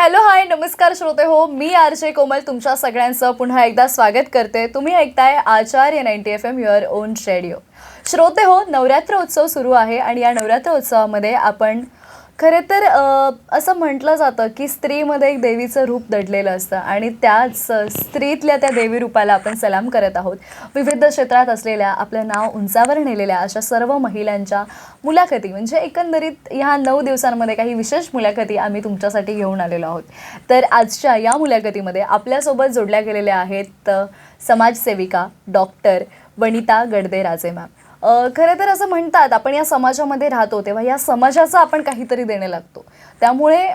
Hello hi नमस्कार श्रोते हो, मी आरजे कोमल तुमच्या सगळ्यांचं पुन्हा एकदा स्वागत करते. तुम्ही ऐकताय आचार्य 90 FM युअर ओन रेडिओ. श्रोते हो, नवरात्र उत्सव सुरू आहे आणि या नवरात्र उत्सवामध्ये आपण खरे तर असं म्हटलं जातं की स्त्रीमध्ये एक देवीचं रूप दडलेलं असतं आणि त्याच स्त्रीतल्या त्या देवी रूपाला आपण सलाम करत आहोत. विविध क्षेत्रात असलेल्या, आपलं नाव उंचावर नेलेल्या अशा सर्व महिलांच्या मुलाखती, म्हणजे एकंदरीत ह्या 9 दिवसांमध्ये काही विशेष मुलाखती आम्ही तुमच्यासाठी घेऊन आलेलो आहोत. तर आजच्या या मुलाखतीमध्ये आपल्यासोबत जोडल्या गेलेल्या आहेत समाजसेविका डॉक्टर वनिता गडदे राजे मॅम. खरं तर असं म्हणतात, आपण या समाजामध्ये राहतो तेव्हा या समाजाचं आपण काहीतरी देणं लागतो. त्यामुळे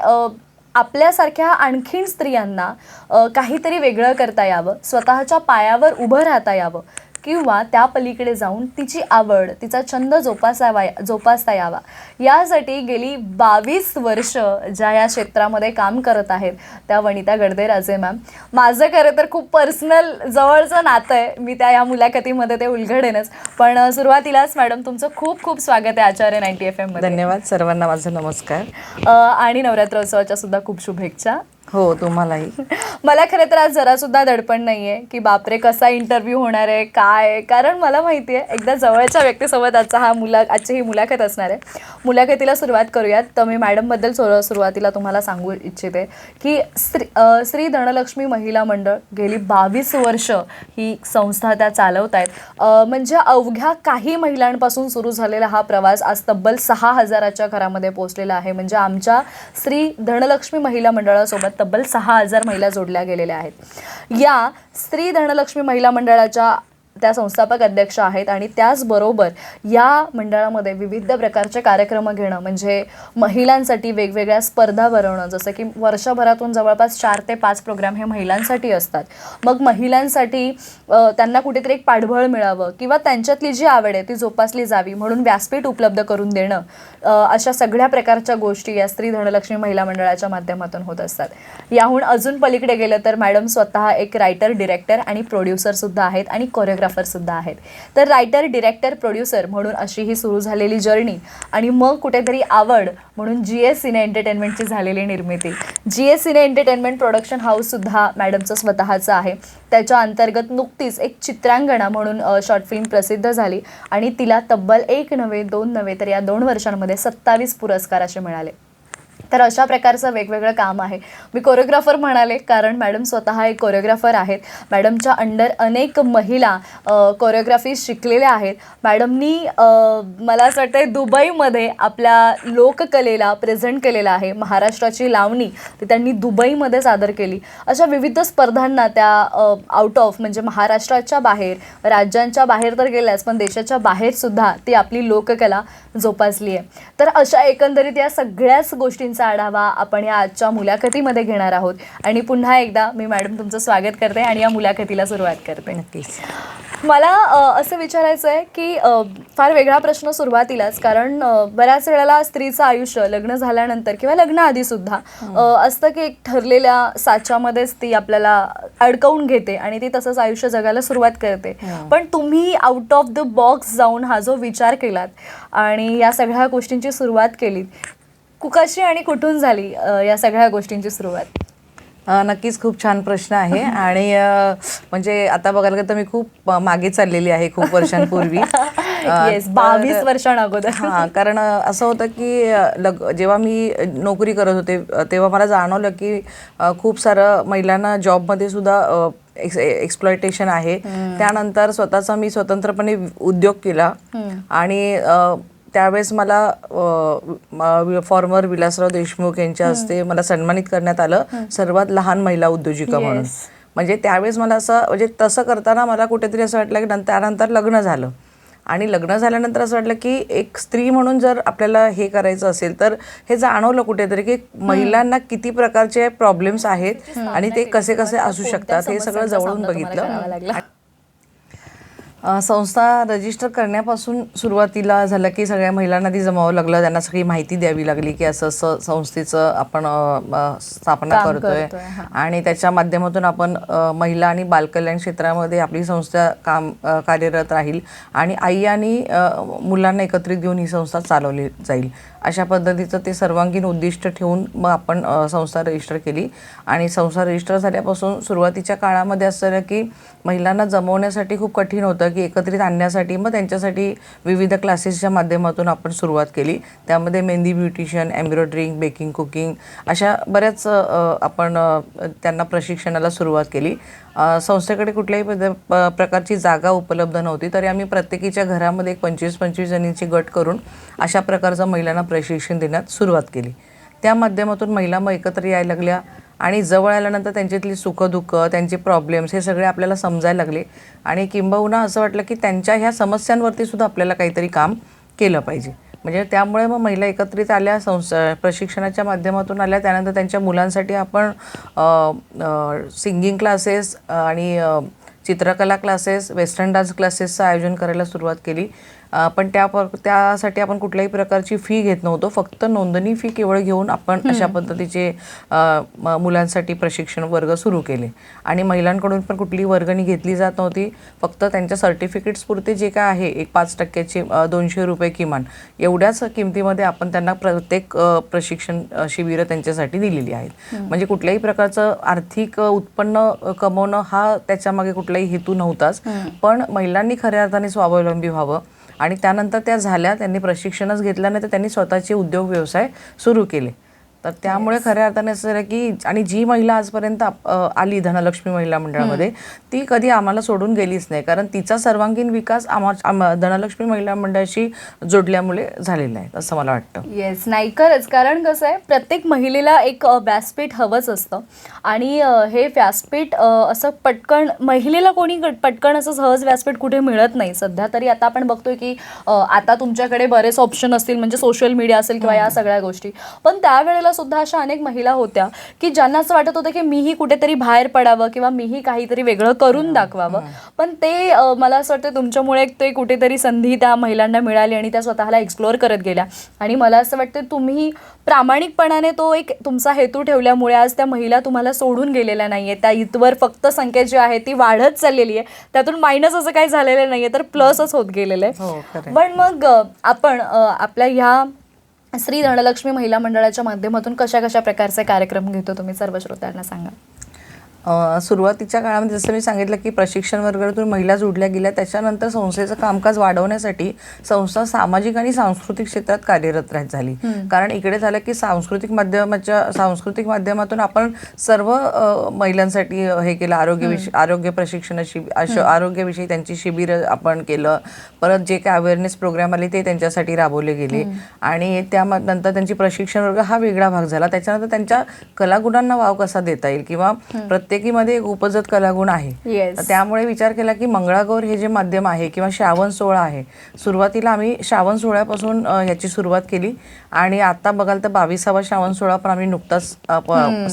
आपल्यासारख्या आणखीन स्त्रियांना काहीतरी वेगळं करता यावं, स्वतःच्या पायावर उभं राहता यावं किंवा त्या पलीकडे जाऊन तिची आवड, तिचा छंद जोपासता यावा, यासाठी गेली 22 वर्ष ज्या या क्षेत्रामध्ये काम करत आहेत त्या वनिता गडदे राजे मॅम. माझं खरं तर खूप पर्सनल जवळचं नातं आहे, मी त्या या मुलाखतीमध्ये ते उलगडेनच. पण सुरुवातीलाच मॅडम तुमचं खूप खूप स्वागत आहे आचार्य 90 FM मध्ये. धन्यवाद सर्वांना, माझा नमस्कार. आणि नवरात्रोत्सवाच्या सुद्धा खूप शुभेच्छा. हो, तुम्हालाही. मला खरं तर आज जरासुद्धा दडपण नाही आहे की बापरे कसा इंटरव्ह्यू होणार आहे काय, कारण मला माहिती आहे एकदा जवळच्या व्यक्तीसोबत आजची ही मुलाखत असणार आहे. मुलाखतीला सुरुवात करूयात. तर मी मॅडमबद्दल सुरुवातीला तुम्हाला सांगू इच्छिते की श्री धनलक्ष्मी महिला मंडळ गेली 22 वर्ष ही संस्था त्या चालवत आहेत. म्हणजे अवघ्या काही महिलांपासून सुरू झालेला हा प्रवास आज तब्बल 6,000च्या घरामध्ये पोहोचलेला आहे. म्हणजे आमच्या श्री धनलक्ष्मी महिला मंडळासोबत तब्बल 6,000 महिला जोडल्या गेलेल्या आहेत. या श्री धनलक्ष्मी महिला मंडळाच्या त्या संस्थापक अध्यक्ष आहेत आणि त्याचबरोबर या मंडळामध्ये विविध प्रकारचे कार्यक्रम घेणं, म्हणजे महिलांसाठी वेगवेगळ्या स्पर्धा भरवणं, जसं की वर्षभरातून जवळपास 4 ते 5 प्रोग्राम हे महिलांसाठी असतात. मग महिलांसाठी त्यांना कुठेतरी एक पाठबळ मिळावं किंवा त्यांच्यातली जी आवड आहे ती जोपासली जावी म्हणून व्यासपीठ उपलब्ध करून देणं, अशा सगळ्या प्रकारच्या गोष्टी या श्री धनलक्ष्मी महिला मंडळाच्या माध्यमातून होत असतात. याहून अजून पलीकडे गेलं तर मॅडम स्वतः एक रायटर, डिरेक्टर आणि प्रोड्युसरसुद्धा आहेत आणि कोरिओग्राफरसुद्धा आहेत. तर रायटर, डिरेक्टर, प्रोड्युसर म्हणून अशी ही सुरू झालेली जर्नी आणि मग कुठेतरी आवड म्हणून GS सिने एंटरटेनमेंटची झालेली निर्मिती. GS सिने एंटरटेनमेंट प्रोडक्शन हाऊससुद्धा मॅडमचं स्वतःचं आहे. त्याच्या अंतर्गत नुकतीच एक चित्रांगणा म्हणून शॉर्ट फिल्म प्रसिद्ध झाली आणि तिला तब्बल 1 नव्हे 2 नव्हे तर या 2 वर्षांमध्ये 27 पुरस्कार असे मिळाले. तर अशा प्रकारचं वेगवेगळं काम आहे. मी कोरिओग्राफर म्हणाले कारण मॅडम स्वतः एक कोरिओग्राफर आहेत. मॅडमच्या अंडर अनेक महिला कोरिओग्राफी शिकलेल्या आहेत. मॅडमनी मला असं वाटतं दुबईमध्ये आपल्या लोककलेला प्रेझेंट केलेलं आहे. महाराष्ट्राची लावणी ती त्यांनी दुबईमध्ये सादर केली. अशा विविध स्पर्धांना त्या आउट ऑफ, म्हणजे महाराष्ट्राच्या बाहेर, राज्यांच्या बाहेर तर गेल्याच पण देशाच्या बाहेरसुद्धा ती आपली लोककला जोपासली आहे. तर अशा एकंदरीत या सगळ्याच गोष्टींचा आढावा आपण या आजच्या मुलाखतीमध्ये घेणार आहोत. आणि पुन्हा एकदा मी मॅडम तुमचं स्वागत करते आणि या मुलाखतीला सुरुवात करते. नक्कीच. मला असं विचारायचं आहे की फार वेगळा प्रश्न सुरुवातीलाच, कारण बऱ्याच वेळेला स्त्रीचं आयुष्य लग्न झाल्यानंतर किंवा लग्नाआधीसुद्धा असतं की एक ठरलेल्या साच्यामध्येच ती आपल्याला अडकवून घेते आणि ती तसंच आयुष्य जगायला सुरुवात करते. पण तुम्ही आउट ऑफ द बॉक्स जाऊन हा जो विचार केलात आणि या सगळ्या गोष्टींची सुरुवात केलीत, कशी आणि कुठून झाली या सगळ्या गोष्टींची सुरुवात? नक्कीच खूप छान प्रश्न आहे. आणि म्हणजे आता बघायला गेलं तर मी खूप मागे चाललेली आहे, खूप वर्षांपूर्वी. 22 वर्षांअगोदर. हां, कारण असं होतं की जेव्हा मी नोकरी करत होते तेव्हा मला जाणवलं की खूप सारं महिलांना जॉबमध्ये सुद्धा एक्सप्लॉयटेशन आहे. त्यानंतर स्वतःचा मी स्वतंत्रपणे उद्योग केला आणि त्यावेळेस मला फॉर्मर विलासराव देशमुख यांच्या हस्ते मला सन्मानित करण्यात आलं सर्वात लहान महिला उद्योजिका म्हणून. म्हणजे त्यावेळेस मला असं, म्हणजे तसं करताना मला कुठेतरी असं वाटलं की त्यानंतर लग्न झालं आणि लग्न झाल्यानंतर असं वाटलं की एक स्त्री म्हणून जर आपल्याला हे करायचं असेल तर हे जाणवलं कुठेतरी की महिलांना किती प्रकारचे प्रॉब्लेम्स आहेत आणि ते कसे कसे असू शकतात हे सगळं जवळून बघितलं. संस्था रजिस्टर करण्यापासून सुरुवातीला झालं की सगळ्या महिलांना ती जमावं लागलं, त्यांना सगळी माहिती द्यावी लागली की असं असं संस्थेचं आपण स्थापना करतोय आणि त्याच्या माध्यमातून आपण महिला आणि बालकल्याण क्षेत्रामध्ये आपली संस्था कार्यरत राहील आणि आई आणि मुलांना एकत्रित घेऊन ही संस्था चालवली जाईल अशा पद्धतीचं ते सर्वांगीण उद्दिष्ट ठेवून मग आपण संस्था रजिस्टर केली. आणि संस्था रजिस्टर झाल्यापासून सुरुवातीच्या काळामध्ये असं झालं की महिलांना जमवण्यासाठी खूप कठीण होतं की एकत्रित आणण्यासाठी. मग त्यांच्यासाठी विविध क्लासेसच्या माध्यमातून आपण सुरुवात केली. त्यामध्ये mehndi, beautician, embroidering, baking, cooking अशा बऱ्याच आपण त्यांना प्रशिक्षणाला सुरुवात केली. संस्थेकडे कुठल्याही प्रकारची जागा उपलब्ध नव्हती, तरी आम्ही प्रत्येकीच्या घरामध्ये 25-25 जणींची गट करून अशा प्रकारचं महिलांना प्रशिक्षण देण्यात सुरुवात केली. त्या माध्यमातून महिला मग एकत्र यायला लागल्या आणि जवळ आल्यानंतर त्यांच्यातली सुखदुःख, त्यांचे प्रॉब्लेम्स हे सगळे आपल्याला समजायला लागले. आणि किंबहुना असं वाटलं की त्यांच्या ह्या समस्यांवरती सुद्धा आपल्याला काहीतरी काम केलं पाहिजे. म्हणजे त्यामुळे मग महिला एकत्रित आल्या, प्रशिक्षणाच्या माध्यमातून आल्या. त्यानंतर त्यांच्या मुलांसाठी आपण सिंगिंग क्लासेस आणि चित्रकला क्लासेस, वेस्टर्न डान्स क्लासेसचं आयोजन करायला सुरुवात केली. पण त्यासाठी आपण कुठल्याही प्रकारची फी घेत नव्हतो. फक्त नोंदणी फी केवळ घेऊन आपण अशा पद्धतीचे मुलांसाठी प्रशिक्षण वर्ग सुरू केले. आणि महिलांकडून पण कुठलीही वर्गणी घेतली जात नव्हती. फक्त त्यांच्या सर्टिफिकेट्सपुरते जे काय आहे, एक 5% ₹200 किमान एवढ्याच किमतीमध्ये आपण त्यांना प्रत्येक प्रशिक्षण शिबिरं त्यांच्यासाठी दिलेली आहेत. म्हणजे कुठल्याही प्रकारचं आर्थिक उत्पन्न कमवणं हा त्याच्यामागे कुठलाही हेतू नव्हताच. पण महिलांनी खऱ्या अर्थाने स्वावलंबी व्हावं. आणि त्यानंतर त्या झाल्या, त्यांनी प्रशिक्षणच घेतलं नाही तर त्यांनी स्वतःचे उद्योग व्यवसाय सुरू केले. तर त्यामुळे खऱ्या अर्थाने असं झालं की आणि जी महिला आजपर्यंत आली धनलक्ष्मी महिला मंडळामध्ये, ती कधी आम्हाला सोडून गेलीच नाही. कारण तिचा सर्वांगीण विकास धनलक्ष्मी महिला मंडळाशी जोडल्यामुळे झालेला आहे असं मला वाटतं. येस, नाही खरंच. कारण कसं आहे, प्रत्येक महिलेला एक व्यासपीठ हवंच असतं. आणि हे व्यासपीठ असं पटकन महिलेला कोणी पटकन असं सहज व्यासपीठ कुठे मिळत नाही. सध्या तरी आता आपण बघतोय की आता तुमच्याकडे बरेच ऑप्शन असतील, म्हणजे सोशल मीडिया असेल किंवा या सगळ्या गोष्टी. पण त्यावेळेला सुद्धा अशा अनेक महिला होत्या की ज्यांना असं वाटत होतं की मीही कुठेतरी बाहेर पडावं किंवा मीही काहीतरी वेगळं करून दाखवावं. पण ते मला असं वाटतं तुमच्यामुळे ते कुठेतरी संधी त्या महिलांना मिळाली आणि त्या स्वतःला एक्सप्लोअर करत गेल्या. आणि मला असं वाटतं तुम्ही प्रामाणिकपणाने तो एक तुमचा हेतू ठेवल्यामुळे आज त्या महिला तुम्हाला सोडून गेलेल्या नाहीये. त्या इथवर फक्त संख्या जी आहे ती वाढत चाललेली आहे. त्यातून मायनस असं काही झालेलं नाहीये, तर प्लसच होत गेलेलं आहे. पण मग आपण आपल्या ह्या श्री धनलक्ष्मी महिला मंडळाच्या माध्यमातून कशा कशा प्रकारचे कार्यक्रम घेतो तुम्ही सर्व श्रोत्यांना सांगा. सुरुवातीच्या काळामध्ये जसं मी सांगितलं की प्रशिक्षण वर्गातून महिला जोडल्या गेल्या. त्याच्यानंतर संस्थेचं कामकाज वाढवण्यासाठी संस्था सामाजिक आणि सांस्कृतिक क्षेत्रात कार्यरत झाली. कारण इकडे झालं की सांस्कृतिक माध्यमातून आपण सर्व महिलांसाठी हे केलं. आरोग्य प्रशिक्षणाची आरोग्याविषयी त्यांची शिबिरं आपण केलं. परत जे काही अवेअरनेस प्रोग्राम आले ते त्यांच्यासाठी राबवले गेले. आणि त्यानंतर त्यांची प्रशिक्षण वर्ग हा वेगळा भाग झाला. त्याच्यानंतर त्यांच्या कलागुणांना वाव कसा देता येईल किंवा प्रत्येकीमध्ये एक उपजत कलागुण आहे. त्यामुळे विचार केला की मंगळागौर हे जे माध्यम आहे किंवा श्रावण सोहळा आहे, सुरुवातीला आम्ही श्रावण सोहळ्यापासून ह्याची सुरुवात केली. आणि आता बघाल तर 22वा श्रावण सोहळा पण आम्ही नुकताच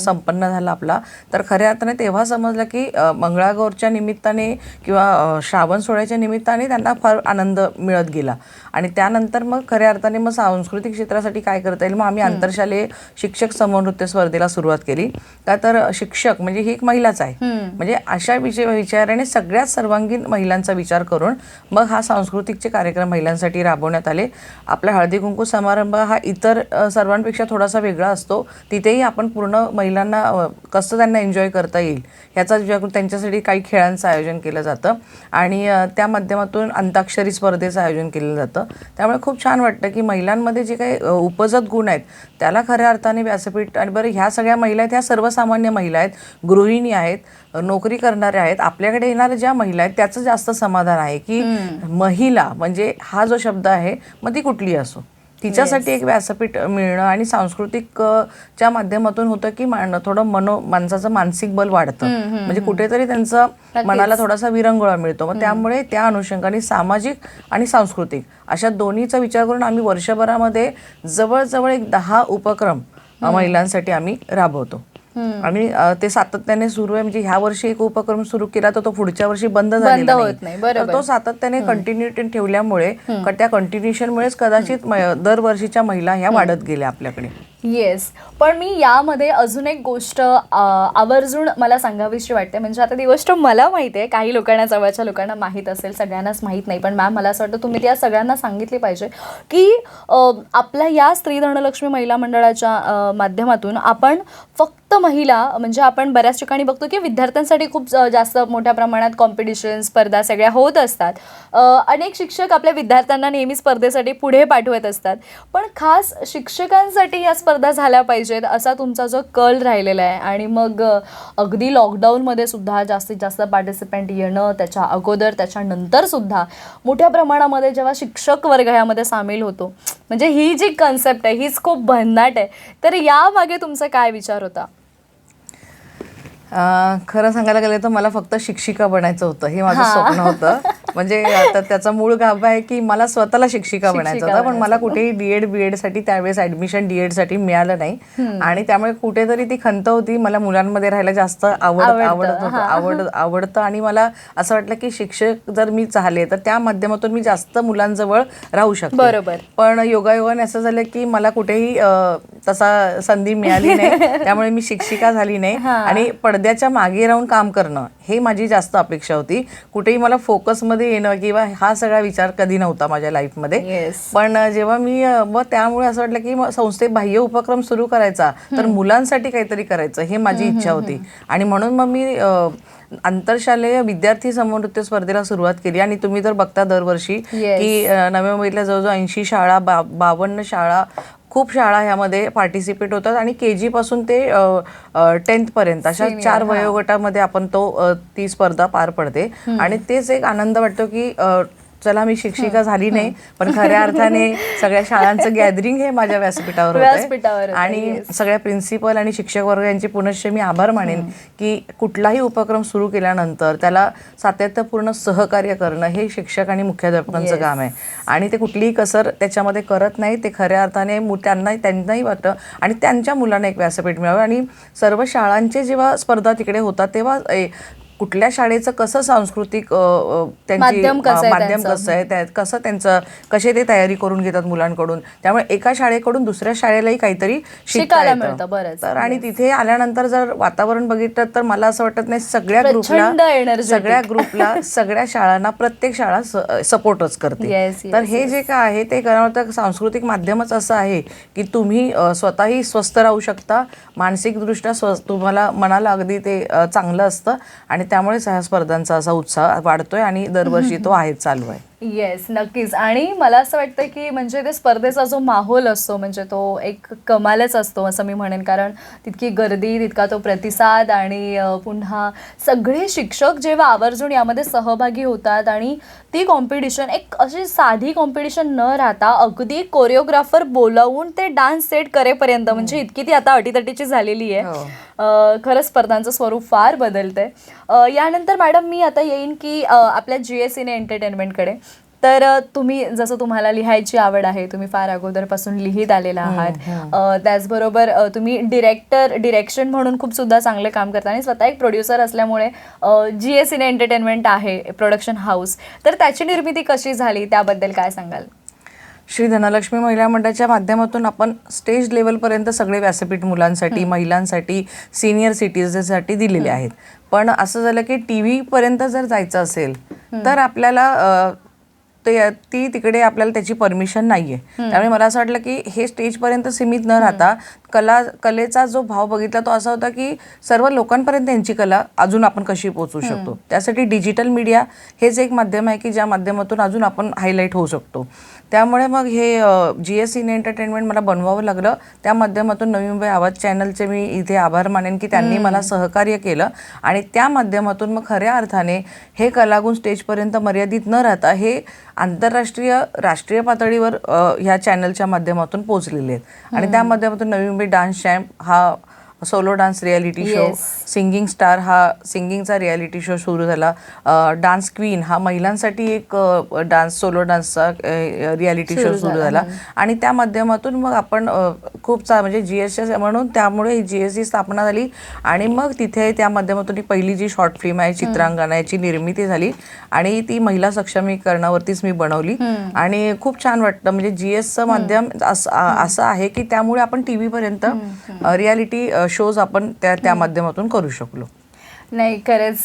संपन्न झाला आपला. तर खऱ्या अर्थाने तेव्हा समजलं की मंगळागौरच्या निमित्ताने किंवा श्रावण सोहळ्याच्या निमित्ताने त्यांना फार आनंद मिळत गेला. आणि त्यानंतर मग खऱ्या अर्थाने मग सांस्कृतिक क्षेत्रासाठी काय करता येईल, मग आम्ही आंतरशालेय शिक्षक समनृत्य स्पर्धेला सुरुवात केली. का तर शिक्षक म्हणजे ही एक महिलाच आहे. म्हणजे अशा विचाराने सगळ्यात सर्वांगीण महिलांचा विचार करून मग हा सांस्कृतिकचे कार्यक्रम महिलांसाठी राबवण्यात आले. आपला हळदी कुंकू समारंभ हा इतर सर्वांपेक्षा थोडासा वेगळा असतो. तिथेही आपण पूर्ण महिलांना कसं त्यांना एन्जॉय करता येईल ह्याचा विचार करून त्यांच्यासाठी काही खेळांचं आयोजन केलं जातं. आणि त्या माध्यमातून अंताक्षरी स्पर्धेचं आयोजन केलं जातं. त्यामुळे खूप छान वाटतं की महिलांमध्ये जे काही उपजत गुण आहेत त्याला खऱ्या अर्थाने व्यासपीठ. आणि बरं, ह्या सगळ्या महिला आहेत ह्या सर्वसामान्य महिला आहेत, गृहिणी आहेत, नोकरी करणाऱ्या आहेत. आपल्याकडे येणाऱ्या ज्या महिला आहेत त्याचं जास्त समाधान आहे की महिला म्हणजे हा जो शब्द आहे मग ती कुठली असो, तिच्यासाठी एक व्यासपीठ मिळणं. आणि सांस्कृतिकच्या माध्यमातून होतं की थोडं माणसाचं मानसिक बल वाढतं. म्हणजे कुठेतरी त्यांचं मनाला थोडासा विरंगुळा मिळतो. मग त्यामुळे त्या अनुषंगाने सामाजिक आणि सांस्कृतिक अशा दोन्हीचा विचार करून आम्ही वर्षभरामध्ये जवळजवळ एक 10 उपक्रम महिलांसाठी आम्ही राबवतो. आणि ते सातत्याने सुरू आहे. म्हणजे ह्या वर्षी एक उपक्रम सुरू केला तर तो पुढच्या वर्षी बंद झालेला नाही. तर तो सातत्याने कंटिन्युटी ठेवल्यामुळे त्या कंटिन्युएशनमुळेच कदाचित दरवर्षीच्या महिला ह्या वाढत गेल्या आपल्याकडे. येस. पण मी यामध्ये अजून एक गोष्ट आवर्जून मला सांगावीशी वाटते. म्हणजे आता ती गोष्ट मला माहिती आहे, काही लोकांना, जवळच्या लोकांना माहीत असेल, सगळ्यांनाच माहीत नाही. पण मॅम मला असं वाटतं तुम्ही त्या सगळ्यांना सांगितली पाहिजे की आपल्या या स्त्री धनलक्ष्मी महिला मंडळाच्या माध्यमातून आपण फक्त महिला, म्हणजे आपण बऱ्याच ठिकाणी बघतो की विद्यार्थ्यांसाठी खूप जास्त मोठ्या प्रमाणात कॉम्पिटिशन, स्पर्धा सगळ्या होत असतात. अनेक शिक्षक आपल्या विद्यार्थ्यांना नेहमी स्पर्धेसाठी पुढे पाठवत असतात. पण खास शिक्षकांसाठी या स्पर्धा झाल्या पाहिजेत असा तुमचा जो कल राहिलेला आहे. आणि मग अगदी लॉकडाऊनमध्ये सुद्धा जास्तीत जास्त पार्टिसिपंट येणं, त्याच्या अगोदर त्याच्यानंतर सुद्धा मोठ्या प्रमाणामध्ये जेव्हा शिक्षक वर्ग ह्यामध्ये सामील होतो, म्हणजे ही जी कन्सेप्ट आहे हीच खूप भन्नाट आहे. तर यामागे तुमचा काय विचार होता? खरं सांगायला गेलं तर मला फक्त शिक्षिका बनायचं होतं, हे माझं स्वप्न होतं. म्हणजे आता त्याचा मूळ गाभा आहे की मला स्वतःला शिक्षिका बनायचं होतं. पण मला कुठेही बीएड साठी त्यावेळेस ऍडमिशन साठी मिळालं नाही. आणि त्यामुळे कुठेतरी ती खंत होती. मला मुलांमध्ये राहायला जास्त आवडतं. आणि मला असं वाटलं की शिक्षक जर मी झाले तर त्या माध्यमातून मी जास्त मुलांजवळ राहू शकते. बरोबर. पण योगायोगाने असं झालं की मला कुठेही तसा संधी मिळाली नाही. त्यामुळे मी शिक्षिका झाली नाही. आणि पडद्याच्या मागे राहून काम करणं हे माझी जास्त अपेक्षा होती. कुठेही मला फोकसमध्ये येणं किंवा हा सगळा विचार कधी नव्हता माझ्या लाईफमध्ये. पण जेव्हा मी मग त्यामुळे असं वाटलं की संस्थेत बाह्य उपक्रम सुरू करायचा तर मुलांसाठी काहीतरी करायचं हे माझी इच्छा होती. आणि म्हणून मग मी आंतरशालेय विद्यार्थी समनृत्य स्पर्धेला सुरुवात केली. आणि तुम्ही तर बघता दरवर्षी की नव्या मुंबईतल्या जवळजवळ 80 शाळा, 52 शाळा, खूप शाळा ह्यामध्ये पार्टिसिपेट होतात. आणि KG पासून ते 10th पर्यंत अशा 4 वयोगटामध्ये आपण ती स्पर्धा पार पडते. आणि तेच एक आनंद वाटतो की चला मी शिक्षिका झाली नाही पण खऱ्या अर्थाने सगळ्या शाळांचं गॅदरिंग हे माझ्या व्यासपीठावर होतं. आणि सगळ्या प्रिन्सिपल आणि शिक्षक वर्ग यांचे पुनश्च मी आभार मानेन की कुठलाही उपक्रम सुरू केल्यानंतर त्याला सातत्यपूर्ण सहकार्य करणं हे शिक्षक आणि मुख्याध्यापकांचं काम आहे. आणि ते कुठलीही कसर त्याच्यामध्ये करत नाही. ते खऱ्या अर्थाने त्यांनाही वाटतं आणि त्यांच्या मुलांना एक व्यासपीठ मिळावं. आणि सर्व शाळांचे जेव्हा स्पर्धा तिकडे होतात तेव्हा कुठल्या शाळेचं कसं सांस्कृतिक त्यांची माध्यम कसं आहे, कसं त्यांचं कसे ते तयारी करून घेतात मुलांकडून. त्यामुळे एका शाळेकडून दुसऱ्या शाळेलाही काहीतरी शिकायला मिळतं. तर आणि तिथे आल्यानंतर जर वातावरण बघितलं तर मला असं वाटत नाही सगळ्या ग्रुपला सगळ्या शाळांना प्रत्येक शाळा सपोर्टच करते. तर हे जे काय आहे ते कारण सांस्कृतिक माध्यमच असं आहे की तुम्ही स्वतःही स्वस्थ राहू शकता, मानसिकदृष्ट्या तुम्हाला मनाला अगदी ते चांगलं असतं. आणि त्यामुळेच ह्या स्पर्धांचा असा उत्साह वाढतोय आणि दरवर्षी तो आहे, चालू आहे. येस, नक्कीच. आणि मला असं वाटतं की म्हणजे ते स्पर्धेचा जो माहोल असतो म्हणजे तो एक कमालच असतो असं मी म्हणेन. कारण तितकी गर्दी, तितका तो प्रतिसाद आणि पुन्हा सगळे शिक्षक जेव्हा आवर्जून यामध्ये सहभागी होतात आणि ती कॉम्पिटिशन एक अशी साधी कॉम्पिटिशन न राहता अगदी कोरिओग्राफर बोलावून ते डान्स सेट करेपर्यंत म्हणजे इतकी ती आता अटीतटीची झालेली आहे. खरंच स्पर्धांचं स्वरूप फार बदलतंय. यानंतर मॅडम मी आता येईन की आपल्या GSE एंटरटेनमेंटकडे. तर तुम्ही जसं तुम्हाला लिहायची आवड आहे, तुम्ही फार अगोदरपासून लिहित आलेला आहात. त्याचबरोबर तुम्ही डिरेक्शन म्हणून खूप सुद्धा चांगलं काम करता आणि स्वतः एक प्रोड्युसर असल्यामुळे GSE एंटरटेनमेंट आहे प्रोडक्शन हाऊस. तर त्याची निर्मिती कशी झाली त्याबद्दल काय सांगाल? श्री धनलक्ष्मी महिला मंडळाच्या माध्यमातून आपण स्टेज लेवलपर्यंत सगळे व्यासपीठ मुलांसाठी, महिलांसाठी, सिनियर सिटीजनसाठी दिलेले आहेत. पण असं झालं की TV पर्यंत जर जायचं असेल तर आपल्याला ती तिकडे आपल्याला त्याची परमिशन नाहीये. त्यामुळे मला असं वाटलं की हे स्टेजपर्यंत सीमित न राहता कलेचा जो भाव बघितला तो असा होता की सर्व लोकांपर्यंत त्यांची कला अजून आपण कशी पोहोचू शकतो. त्यासाठी डिजिटल मीडिया हेच एक माध्यम आहे की ज्या माध्यमातून अजून आपण हायलाईट होऊ शकतो. त्यामुळे मग हे GSE एंटरटेनमेंट मला बनवावं लागलं. त्या माध्यमातून नवी मुंबई आवाज चॅनलचे मी इथे आभार मानेन की त्यांनी मला सहकार्य केलं. आणि त्या माध्यमातून मग खऱ्या अर्थाने हे कलागुण स्टेजपर्यंत मर्यादित न राहता हे आंतरराष्ट्रीय, राष्ट्रीय पातळीवर ह्या चॅनलच्या माध्यमातून पोहोचलेले आहेत. आणि त्या माध्यमातून नवी मुंबई डान्स चॅम्प हा solo dance reality show, Yes. Singing star हा सिंगिंगचा रियालिटी शो सुरू झाला, डान्स क्वीन हा महिलांसाठी एक सोलो डान्सचा रियालिटी शो सुरू झाला. आणि त्या माध्यमातून मग आपण म्हणजे GS म्हणून त्यामुळे GS स्थापना झाली. आणि मग तिथे त्या माध्यमातून पहिली जी शॉर्ट फिल्म आहे चित्रांगणा याची निर्मिती झाली आणि ती महिला सक्षमीकरणावरतीच मी बनवली. आणि खूप छान वाटतं. म्हणजे GSचं माध्यम असं आहे की त्यामुळे आपण TV पर्यंत रियालिटी शोज आपण त्या माध्यमातून करू शकलो. नाही, खरंच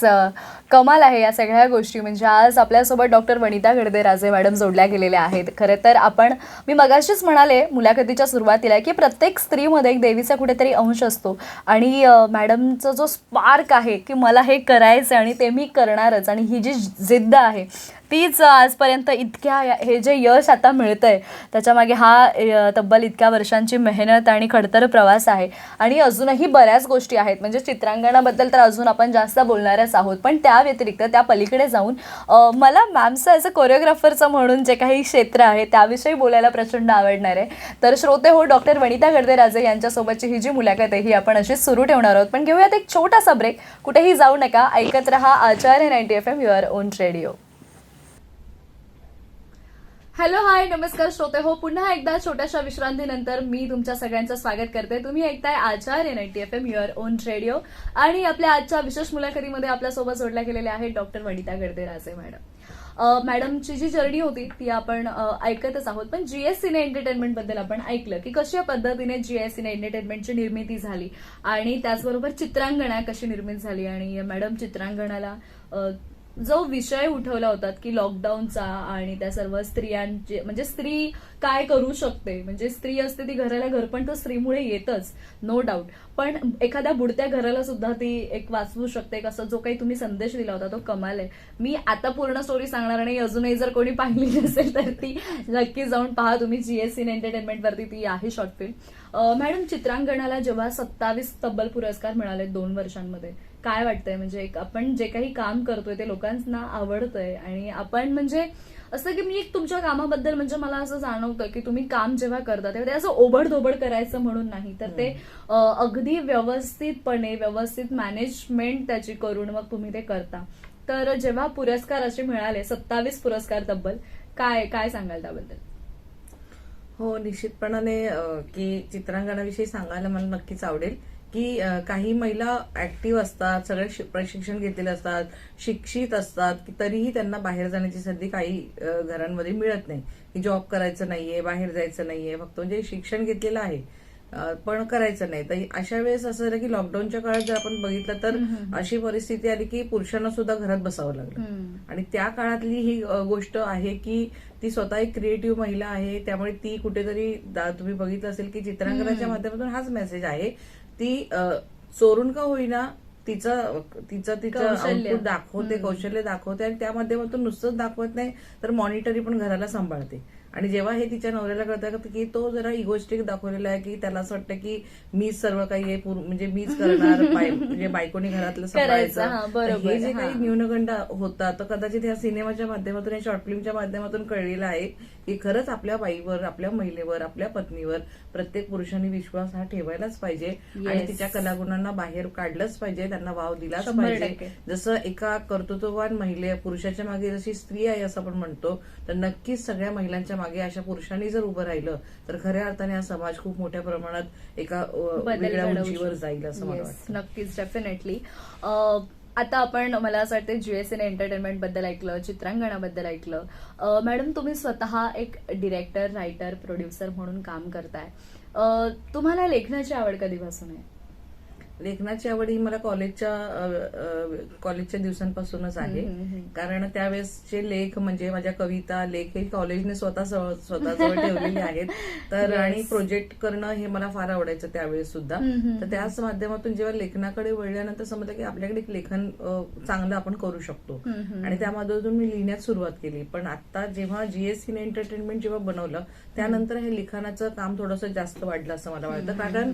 कमाल आहे या सगळ्या गोष्टी. म्हणजे आज आपल्यासोबत डॉक्टर वनिता गडदे-राजे मॅडम जोडल्या गेलेल्या आहेत. खरं तर मी मगाशीच म्हणाले मुलाखतीच्या सुरुवातीला की प्रत्येक स्त्रीमध्ये एक देवीचा कुठेतरी अंश असतो आणि मॅडमचा जो स्पार्क आहे की मला हे करायचं आणि ते मी करणारच, आणि ही जी जिद्द आहे तीच आजपर्यंत हे जे यश आता मिळतंय त्याच्यामागे हा तब्बल इतक्या वर्षांची मेहनत आणि खडतर प्रवास आहे. आणि अजूनही बऱ्याच गोष्टी आहेत. म्हणजे चित्रांगणाबद्दल तर अजून आपण जास्त बोलणारच आहोत, पण त्या व्यतिरिक्त त्या पलीकडे जाऊन मला मॅमचं ॲज अ कोरिओग्राफरचं म्हणून जे काही क्षेत्र आहे त्याविषयी बोलायला प्रचंड आवडणार आहे. तर श्रोते हो, डॉक्टर वनिता गडदे-राजे यांच्यासोबतची ही जी मुलाखत आहे ही आपण अशीच सुरू ठेवणार आहोत. पण घेऊयात एक छोटासा ब्रेक. कुठेही जाऊ नका, ऐकत रहा Acharya 90 FM your own radio. Hello, hi, नमस्कार श्रोते हो, पुन्हा एकदा छोट्याशा विश्रांतीनंतर मी तुमच्या सगळ्यांचं स्वागत करते. तुम्ही ऐकताय आचार्य 90 FM युअर ओन रेडिओ. आणि आपल्या आजच्या विशेष मुलाखतीमध्ये आपल्यासोबत जोडल्या गेलेल्या आहेत डॉक्टर वनिता गडदे-राजे मॅडम. मॅडमची जी जर्नी होती ती आपण ऐकतच आहोत. पण GS सिने एंटरटेनमेंट बद्दल आपण ऐकलं की कशा पद्धतीने GS सिने एंटरटेनमेंटची निर्मिती झाली आणि त्याचबरोबर चित्रांगणा कशी निर्मिती झाली. आणि मॅडम चित्रांगणाला जो विषय उठवला होता की लॉकडाऊनचा आणि त्या सर्व स्त्रियांचे, म्हणजे स्त्री काय करू शकते, म्हणजे स्त्री असते ती घराला घरपण तर स्त्रीमुळे येतच, नो डाऊट, पण एखाद्या बुडत्या घराला सुद्धा ती एक वाचवू शकते, असा जो काही तुम्ही संदेश दिला होता तो कमाल आहे. मी आता पूर्ण स्टोरी सांगणार नाही, अजूनही जर कोणी पाहिली नसेल तर ती नक्की जाऊन पहा तुम्ही. GS सिने एंटरटेनमेंट वरती ती आहे शॉर्ट फिल्म. मॅडम, चित्रांगणाला जेव्हा 27 तब्बल पुरस्कार मिळाले 2 वर्षांमध्ये, काय वाटतंय? म्हणजे आपण जे काही काम करतोय ते लोकांना आवडतंय आणि आपण म्हणजे असं की मी तुमच्या कामाबद्दल म्हणजे मला असं जाणवतं की तुम्ही काम जेव्हा करता तेव्हा ते असं ओबडधोबड करायचं म्हणून नाही, तर ते अगदी व्यवस्थितपणे व्यवस्थित मॅनेजमेंट त्याची करून मग तुम्ही ते करता. तर जेव्हा पुरस्कार असे मिळाले 27 पुरस्कार तब्बल, काय सांगाल त्याबद्दल? हो, निश्चितपणाने की चित्रांगणाविषयी सांगायला मला नक्कीच आवडेल की काही महिला ऍक्टिव्ह असतात, सगळे प्रशिक्षण घेतलेले असतात, शिक्षित असतात, की तरीही त्यांना बाहेर जाण्याची संधी काही घरांमध्ये मिळत नाही. की जॉब करायचं नाहीये, बाहेर जायचं नाहीये, फक्त म्हणजे शिक्षण घेतलेलं आहे पण करायचं नाही. तर अशा वेळेस असं झालं की लॉकडाऊनच्या काळात जर आपण बघितलं तर अशी परिस्थिती आली की पुरुषांना सुद्धा घरात बसावं लागलं. आणि त्या काळातली ही गोष्ट आहे की ती स्वतः एक क्रिएटिव्ह महिला आहे, त्यामुळे ती कुठेतरी तुम्ही बघितलं असेल की चित्रांकनाच्या माध्यमातून हाच मेसेज आहे, ती चोरून का होईना तिचं आउटपुट दाखवते, कौशल्य दाखवते आणि त्या माध्यमातून नुसतंच दाखवत नाही तर मॉनिटरी पण घराला सांभाळते. आणि जेव्हा हे तिच्या नवऱ्याला कळतं की तो जरा इगोस्टिक दाखवलेला आहे, की त्याला असं वाटतं की मीच सर्व काही आहे, म्हणजे मीच करणार, म्हणजे बायकोनी घरातलं सांभाळायचं, हे जे काही न्यूनगंड होता तो कदाचित ह्या सिनेमाच्या माध्यमातून, या शॉर्ट फिल्मच्या माध्यमातून कळलेला आहे की खरंच आपल्या बाईवर, आपल्या महिलेवर, आपल्या पत्नीवर प्रत्येक पुरुषांनी विश्वास हा ठेवायलाच पाहिजे आणि तिच्या कलागुणांना बाहेर काढलंच पाहिजे, त्यांना वाव दिलाच पाहिजे. जसं एका कर्तृत्ववान पुरुषाच्या मागे जशी स्त्री आहे असं आपण म्हणतो, तर नक्कीच सगळ्या महिलांच्या मागे अशा पुरुषांनी जर उभं राहिलं तर खऱ्या अर्थाने हा समाज खूप मोठ्या प्रमाणात एका वेगळ्या उंचीवर जाईल असं मला वाटतं. नक्कीच, डेफिनेटली. आता आपण, मला असं वाटतं, GS सिने एंटरटेनमेंट बद्दल ऐकलं, चित्रांगणाबद्दल ऐकलं. मॅडम, तुम्ही स्वतः एक डिरेक्टर, रायटर, प्रोड्युसर म्हणून काम करताय. तुम्हाला लेखनाची आवड कधीपासून आहे? लेखनाची आवड ही मला कॉलेजच्या दिवसांपासूनच आहे. कारण त्यावेळेसचे लेख म्हणजे माझ्या कविता, लेख हे कॉलेजने स्वतःजवळ ठेवलेले आहेत. तर आणि प्रोजेक्ट करणं हे मला फार आवडायचं त्यावेळेस सुद्धा. तर त्याच माध्यमातून जेव्हा लेखनाकडे वळल्यानंतर समजलं की आपल्याकडे एक लेखन चांगलं आपण करू शकतो आणि त्यामधून मी लिहिण्यास सुरुवात केली. पण आता जेव्हा GS सिने एंटरटेनमेंट जेव्हा बनवलं त्यानंतर हे लिखाणाचं काम थोडंसं जास्त वाढलं असं मला वाटतं. कारण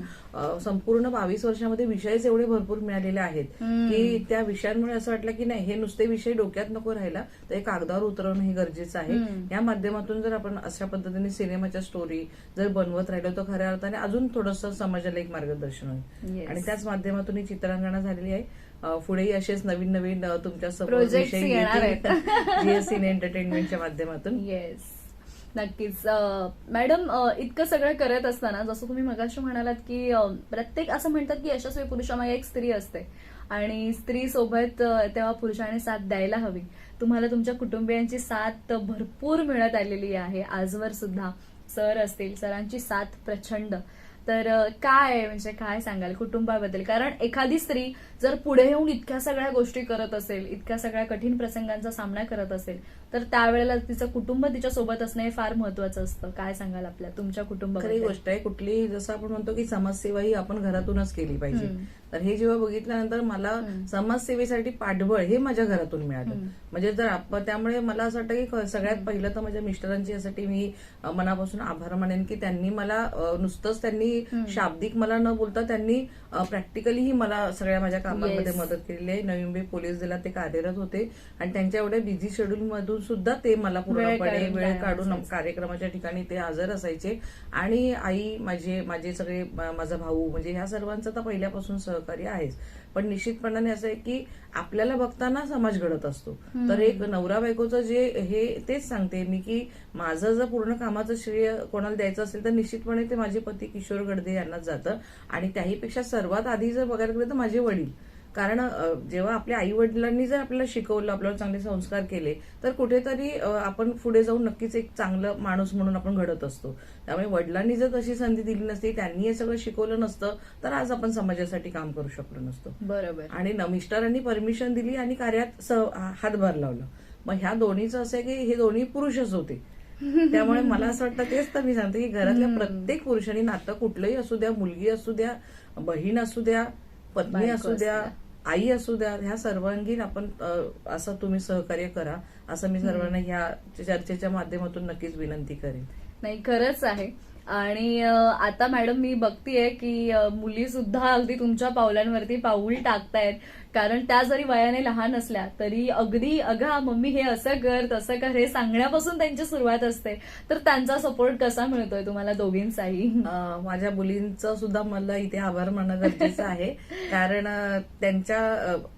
संपूर्ण 22 वर्षामध्ये विषयच एवढे भरपूर मिळालेले आहेत की त्या विषयांमुळे असं वाटलं की नाही, हे नुसते विषय डोक्यात नको राहायला, तर हे कागदावर उतरवणं हे गरजेचं आहे. या माध्यमातून जर आपण अशा पद्धतीने सिनेमाच्या स्टोरी जर बनवत राहिलो तर खऱ्या अर्थाने अजून थोडंसं समाजाला एक मार्गदर्शन होईल. Yes. आणि त्याच माध्यमातून ही चित्रांगणा झालेली आहे. पुढेही असेच नवीन नवीन तुमच्या Projects येणार आहेत. जीएस सिने एंटरटेनमेंटच्या माध्यमातून. येस, नक्कीच. मॅडम, इतकं सगळं करत असताना जसं तुम्ही मगाशी म्हणालात की प्रत्येक असं म्हणतात की यशस्वी पुरुषामागे एक स्त्री असते आणि स्त्री सोबत तेव्हा पुरुषाने साथ द्यायला हवी. तुम्हाला तुमच्या कुटुंबियांची साथ भरपूर मिळत आलेली आहे आजवर सुद्धा. सर असतील, सरांची साथ प्रचंड. तर काय सांगाल कुटुंबाबद्दल? कारण एखादी स्त्री जर पुढे येऊन इतक्या सगळ्या गोष्टी करत असेल, इतक्या सगळ्या कठीण प्रसंगांचा सामना करत असेल, तर त्यावेळेला तिचं कुटुंब तिच्या सोबत असणं हे फार महत्वाचं असतं. काय सांगाल आपल्या तुमच्या खरी कुटुंबाबद्दल? गोष्ट आहे. कुठली, जसं आपण म्हणतो की समाजसेवा ही आपण घरातूनच केली पाहिजे. तर हे जेव्हा बघितल्यानंतर मला समाजसेवेसाठी पाठबळ हे माझ्या घरातून मिळालं. म्हणजे जर आपण, त्यामुळे मला असं वाटतं की सगळ्यात पहिलं तर माझ्या मिस्टरांची यासाठी मी मनापासून आभार मानेन की त्यांनी मला नुसतंच त्यांनी शाब्दिक मला न बोलता त्यांनी प्रॅक्टिकलीही मला सगळ्या माझ्या कामांमध्ये मदत केलेली आहे. नवी मुंबई पोलीस दलात ते कार्यरत होते आणि त्यांच्या एवढ्या बिझी शेड्यूल मधून सुद्धा ते मला पूर्णपणे वेळ काढून कार्यक्रमाच्या ठिकाणी ते हजर असायचे. आणि आई, माझे सगळे, माझा भाऊ, म्हणजे ह्या सर्वांचं तर पहिल्यापासून सहकार्य आहेच. पण निश्चितपणाने असं आहे की आपल्याला बघताना समाज घडत असतो. तर एक नवरा बायकोचं जे हे, तेच सांगते मी की माझं जर पूर्ण कामाचं श्रेय कोणाला द्यायचं असेल तर निश्चितपणे ते माझे पती किशोर गडदे यांनाच जातं. आणि त्याहीपेक्षा सर्वात आधी जर बघायला गेलं तर माझे वडील. कारण जेव्हा आपल्या आई वडिलांनी जर आपल्याला शिकवलं, आपल्याला चांगले संस्कार केले, तर कुठेतरी आपण पुढे जाऊन नक्कीच एक चांगलं माणूस म्हणून आपण घडत असतो. त्यामुळे वडिलांनी जर तशी संधी दिली नसती, त्यांनी हे सगळं शिकवलं नसतं, तर आज आपण समाजासाठी काम करू शकलो नसतो. बरोबर. आणि मिस्टरांनी परमिशन दिली आणि कार्यात हातभार लावला. मग ह्या दोन्हीचं असं आहे की हे दोन्ही पुरुषच होते. त्यामुळे मला असं वाटतं, तेच तर मी सांगते की घरातल्या प्रत्येक पुरुषांनी, नातं कुठलंही असू द्या, मुलगी असू द्या, बहीण असू द्या, पत्नी असू द्या, आई असू द्या, ह्या सर्वांगीण आपण असं तुम्ही सहकार्य करा, असं मी सर्वांना ह्या चर्चेच्या माध्यमातून नक्कीच विनंती करेन. नाही, खरंच आहे. आणि आता मॅडम मी बघतीये की मुली सुद्धा अगदी तुमच्या पावलांवरती पाऊल टाकतायत. कारण त्या जरी वयाने लहान असल्या तरी अगदी अगं मम्मी हे असं कर, तसं कर, हे सांगण्यापासून त्यांची सुरुवात असते. तर त्यांचा सपोर्ट कसा मिळतोय तुम्हाला दोघींचाही? माझ्या मुलींचं सुद्धा मला इथे आभार मानणं गरजेचं आहे. कारण त्यांच्या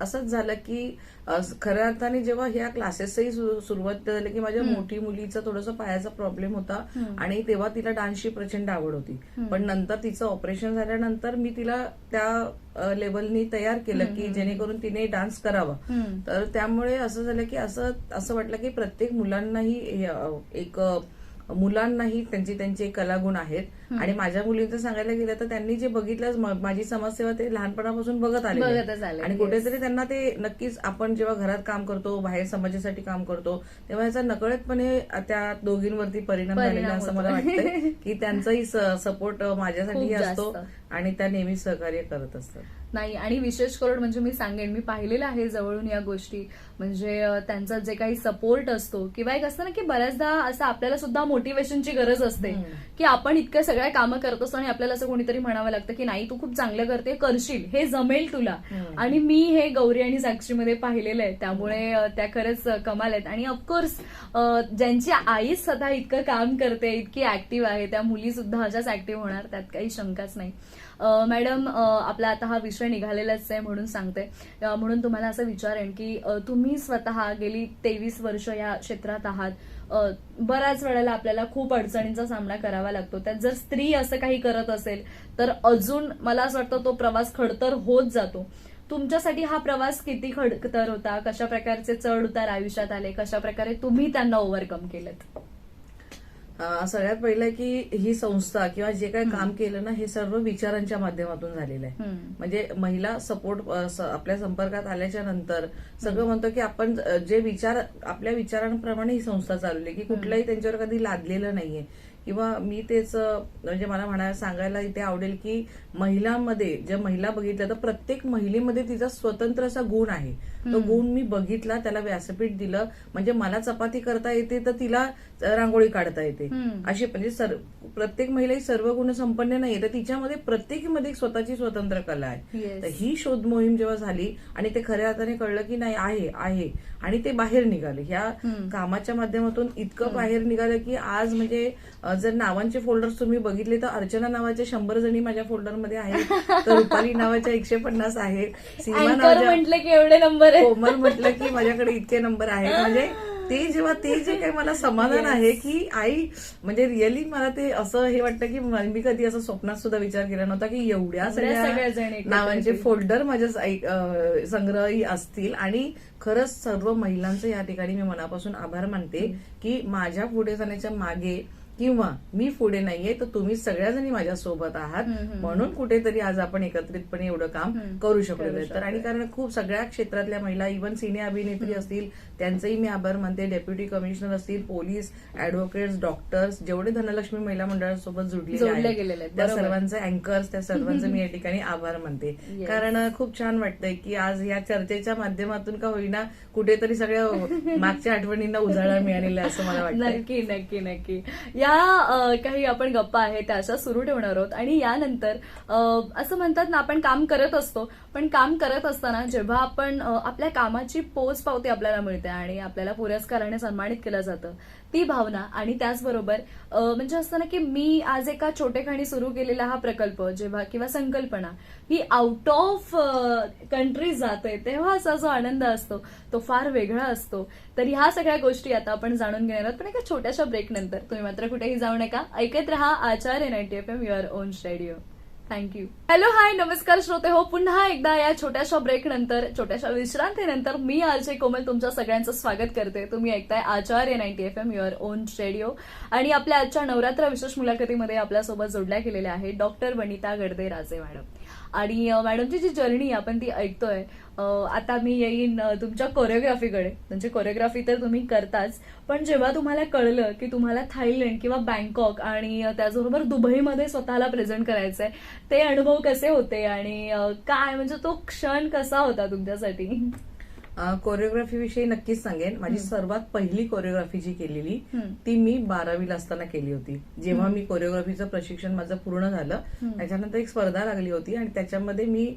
असंच झालं की खऱ्या अर्थाने जेव्हा ह्या क्लासेसही सुरुवात झाली की माझ्या मोठी मुलीचा थोडासा पायाचा प्रॉब्लेम होता आणि तेव्हा तिला डान्सची प्रचंड आवड होती. पण नंतर तिचं ऑपरेशन झाल्यानंतर मी तिला त्या लेवलनी तयार केलं की जेणेकरून तिने डान्स करावा. तर त्यामुळे असं झालं की असं वाटलं की प्रत्येक मुलांनाही त्यांचे कलागुण आहेत. आणि माझ्या मुलींचं सांगायला गेलं तर त्यांनी जे बघितलं, माझी समाजसेवा ते लहानपणापासून बघत आले. आणि कुठेतरी त्यांना ते नक्कीच, आपण जेव्हा घरात काम करतो, बाहेर समाजासाठी काम करतो, तेव्हा याचा नकळतपणे त्या दोघींवरती परिणाम झालेला असं मला वाटतंय की त्यांचाही सपोर्ट माझ्यासाठी असतो आणि त्या नेहमी सहकार्य करत असतात. नाही, आणि विशेष करून म्हणजे मी सांगेन, मी पाहिलेलं आहे जवळून या गोष्टी. म्हणजे त्यांचा जे काही सपोर्ट असतो, किंवा एक असतं ना की बऱ्याचदा असं आपल्याला सुद्धा मोटिवेशनची गरज असते की आपण इतक्या सगळ्या कामं करत असतो आणि आपल्याला असं कोणीतरी म्हणावं लागतं की नाही, तू खूप चांगलं करते, करशील, हे जमेल तुला. आणि मी हे गौरी आणि साक्षीमध्ये पाहिलेलं आहे. त्यामुळे त्या खरंच कमाल आहेत. आणि ऑफकोर्स ज्यांची आई स्वतः इतकं काम करते, इतकी ऍक्टिव्ह आहे, त्या मुली सुद्धा अशाच ऍक्टिव्ह होणार, त्यात काही शंकाच नाही. मॅडम, आपला आता हा विषय निघालेलाच आहे म्हणून सांगते, म्हणून तुम्हाला असं विचारेन की तुम्ही स्वतः गेली 23 वर्ष या क्षेत्रात आहात. बऱ्याच वेळेला आपल्याला खूप अडचणींचा सामना करावा लागतो. त्यात जर स्त्री असं काही करत असेल तर अजून मला असं वाटतं तो प्रवास खडतर होत जातो. तुमच्यासाठी हा प्रवास किती खडतर होता? कशा प्रकारचे चढ उतार आयुष्यात आले? कशा प्रकारे तुम्ही त्यांना ओव्हरकम केलं? सगळ्यात पहिलं की ही संस्था किंवा जे काही काम केलं ना, हे सर्व विचारांच्या माध्यमातून झालेलं आहे. म्हणजे महिला सपोर्ट आपल्या संपर्कात आल्याच्या नंतर सगळं म्हणतो की आपण जे विचार, आपल्या विचारांप्रमाणे ही संस्था चालवली, की कुठलाही त्यांच्यावर कधी लादलेलं नाहीये किंवा मी तेच म्हणजे मला सांगायला इथे आवडेल की महिलांमध्ये ज्या महिला बघितल्या तर प्रत्येक महिलेमध्ये तिचा स्वतंत्र असा गुण आहे. तो गुण मी बघितला, त्याला व्यासपीठ दिलं. म्हणजे मला चपाती करता येते तर तिला रांगोळी काढता येते. अशी म्हणजे प्रत्येक महिला ही सर्व गुण संपन्न नाहीये, तर तिच्यामध्ये प्रत्येकीमध्ये एक स्वतःची स्वतंत्र कला आहे. तर ही शोध मोहीम जेव्हा झाली आणि ते खऱ्या अर्थाने कळलं की नाही आहे आणि ते बाहेर निघाले. ह्या कामाच्या माध्यमातून इतकं बाहेर निघालं की आज म्हणजे जर नावांचे फोल्डर्स तुम्ही बघितले तर अर्चना नावाच्या 100 जणी माझ्या फोल्डरमध्ये आहेत, तर रुपाली नावाच्या 150 आहेत, सीमा नावाच्या म्हटलं की एवढे नंबर आहे, कोमल म्हटलं की माझ्याकडे इतके नंबर आहेत. म्हणजे ते जे काही मला समाधान आहे की आई म्हणजे रिअली मला ते असं हे वाटतं की मी कधी असं स्वप्नात सुद्धा विचार केला नव्हता की एवढ्या सगळ्या नावांचे फोल्डर माझ्या संग्रही असतील. आणि खरंच सर्व महिलांचं या ठिकाणी मी मनापासून आभार मानते की माझ्या पुढे जाण्याच्या मागे किंवा मी पुढे नाहीये तर तुम्ही सगळ्याजणी माझ्या सोबत आहात, म्हणून कुठेतरी आज आपण एकत्रितपणे एवढं काम करू शकलो. तर आणि कारण खूप सगळ्या क्षेत्रातल्या महिला, इव्हन सिने अभिनेत्री असतील त्यांचंही मी आभार मानते, डेप्युटी कमिशनर असतील, पोलीस, ऍडव्होकेट्स, डॉक्टर्स, जेवढे धनलक्ष्मी महिला मंडळासोबत जुडलेले आहेत त्या सर्वांचे अँकर्स, त्या सर्वांचे मी या ठिकाणी आभार मानते. कारण खूप छान वाटतंय की आज या चर्चेच्या माध्यमातून का होईना कुठेतरी सगळ्या मागच्या आठवणींना उजाळा मिळालेला असं मला वाटतं. नक्की नक्की नक्की. या काही आपण गप्पा आहेत त्या अशा सुरू ठेवणार आहोत. आणि यानंतर असं म्हणतात ना, आपण काम करत असतो, पण काम करत असताना जेव्हा आपण आपल्या कामाची पोच पावती आपल्याला मिळते आणि आपल्याला पुरस्काराने सन्मानित केलं जातं, ती भावना आणि त्याचबरोबर म्हणजे असतं ना की मी आज एका छोटेखानी सुरू केलेला हा प्रकल्प जेव्हा किंवा संकल्पना ही आउट ऑफ कंट्री जाते, तेव्हा असा जो आनंद असतो तो फार वेगळा असतो. तर ह्या सगळ्या गोष्टी आता आपण जाणून घेणार आहोत, पण एका छोट्याशा ब्रेक नंतर. तुम्ही मात्र कुठेही जाऊ नका, ऐकत रहा Acharya 90 FM your own radio. Thank you. Hello, hi, नमस्कार श्रोते हो. पुन्हा एकदा या छोट्याशा ब्रेक नंतर, छोट्याशा विश्रांतीनंतर मी आरजे कोमल तुमच्या सगळ्यांचं स्वागत करते. तुम्ही ऐकताय आचार्य 90 FM युअर ओन रेडिओ. आणि आपल्या आजच्या नवरात्र विशेष मुलाखतीमध्ये आपल्यासोबत जोडल्या गेलेल्या आहे डॉक्टर वनिता गडदे राजे मॅडम. आणि मॅडमची जी जर्नी आपण ती ऐकतोय. आता मी येईन तुमच्या कोरिओग्राफीकडे. म्हणजे कोरिओग्राफी तर तुम्ही करताच, पण जेव्हा तुम्हाला कळलं की तुम्हाला थायलंड किंवा बँकॉक आणि त्याचबरोबर दुबईमध्ये स्वतःला प्रेझेंट करायचंय, ते अनुभव कसे होते आणि काय म्हणजे तो क्षण कसा होता तुमच्यासाठी? कोरिओग्राफी विषयी नक्कीच सांगेन. माझी सर्वात पहिली कोरिओग्राफी जी केलेली ती मी 12वीला असताना केली होती. जेव्हा मी कोरिओग्राफीचं प्रशिक्षण माझं पूर्ण झालं त्याच्यानंतर एक स्पर्धा लागली होती आणि त्याच्यामध्ये मी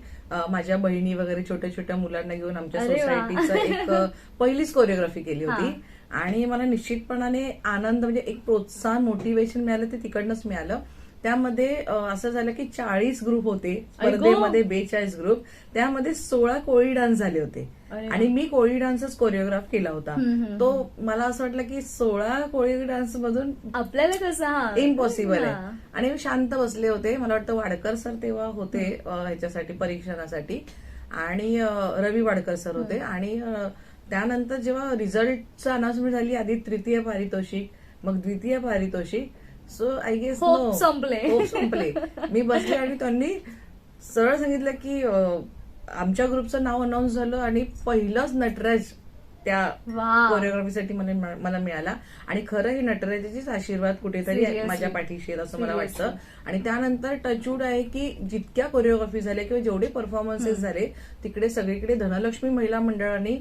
माझ्या बहिणी वगैरे छोट्या छोट्या मुलांना घेऊन आमच्या सोसायटीचं एक पहिलीच कोरिओग्राफी केली होती. आणि मला निश्चितपणाने आनंद म्हणजे एक प्रोत्साहन, मोटिवेशन मिळालं ते तिकडनंच मिळालं. त्यामध्ये असं झालं की 40 ग्रुप होते स्पर्धेमध्ये, 42 ग्रुप, त्यामध्ये 16 कोळी डान्स झाले होते आणि मी कोळी डान्सच कोरिओग्राफ केला होता. तो मला असं वाटलं की 16 कोळी डान्स मधून आपल्याला कसं इम्पॉसिबल आहे. आणि मी शांत बसले होते. मला वाटतं वाडकर सर तेव्हा होते ह्याच्यासाठी परीक्षणासाठी आणि रवी वाडकर सर होते. आणि त्यानंतर जेव्हा रिझल्टचं अनाउन्समेंट झाली, आधी तृतीय पारितोषिक, मग द्वितीय पारितोषिक, सो आय गेस होप संपले. मी बसले आणि त्यांनी सरळ सांगितलं की आमच्या ग्रुपचं नाव अनाऊन्स झालं आणि पहिलंच नटराज त्या कोरिओग्राफीसाठी मला मिळाला. आणि खरं हे नटराजाचीच आशीर्वाद कुठेतरी माझ्या पाठीशी आहेत असं मला वाटतं. आणि त्यानंतर टचवूड आहे की जितक्या कोरिओग्राफी झाल्या किंवा जेवढे परफॉर्मन्सेस झाले तिकडे सगळीकडे धनलक्ष्मी महिला मंडळाने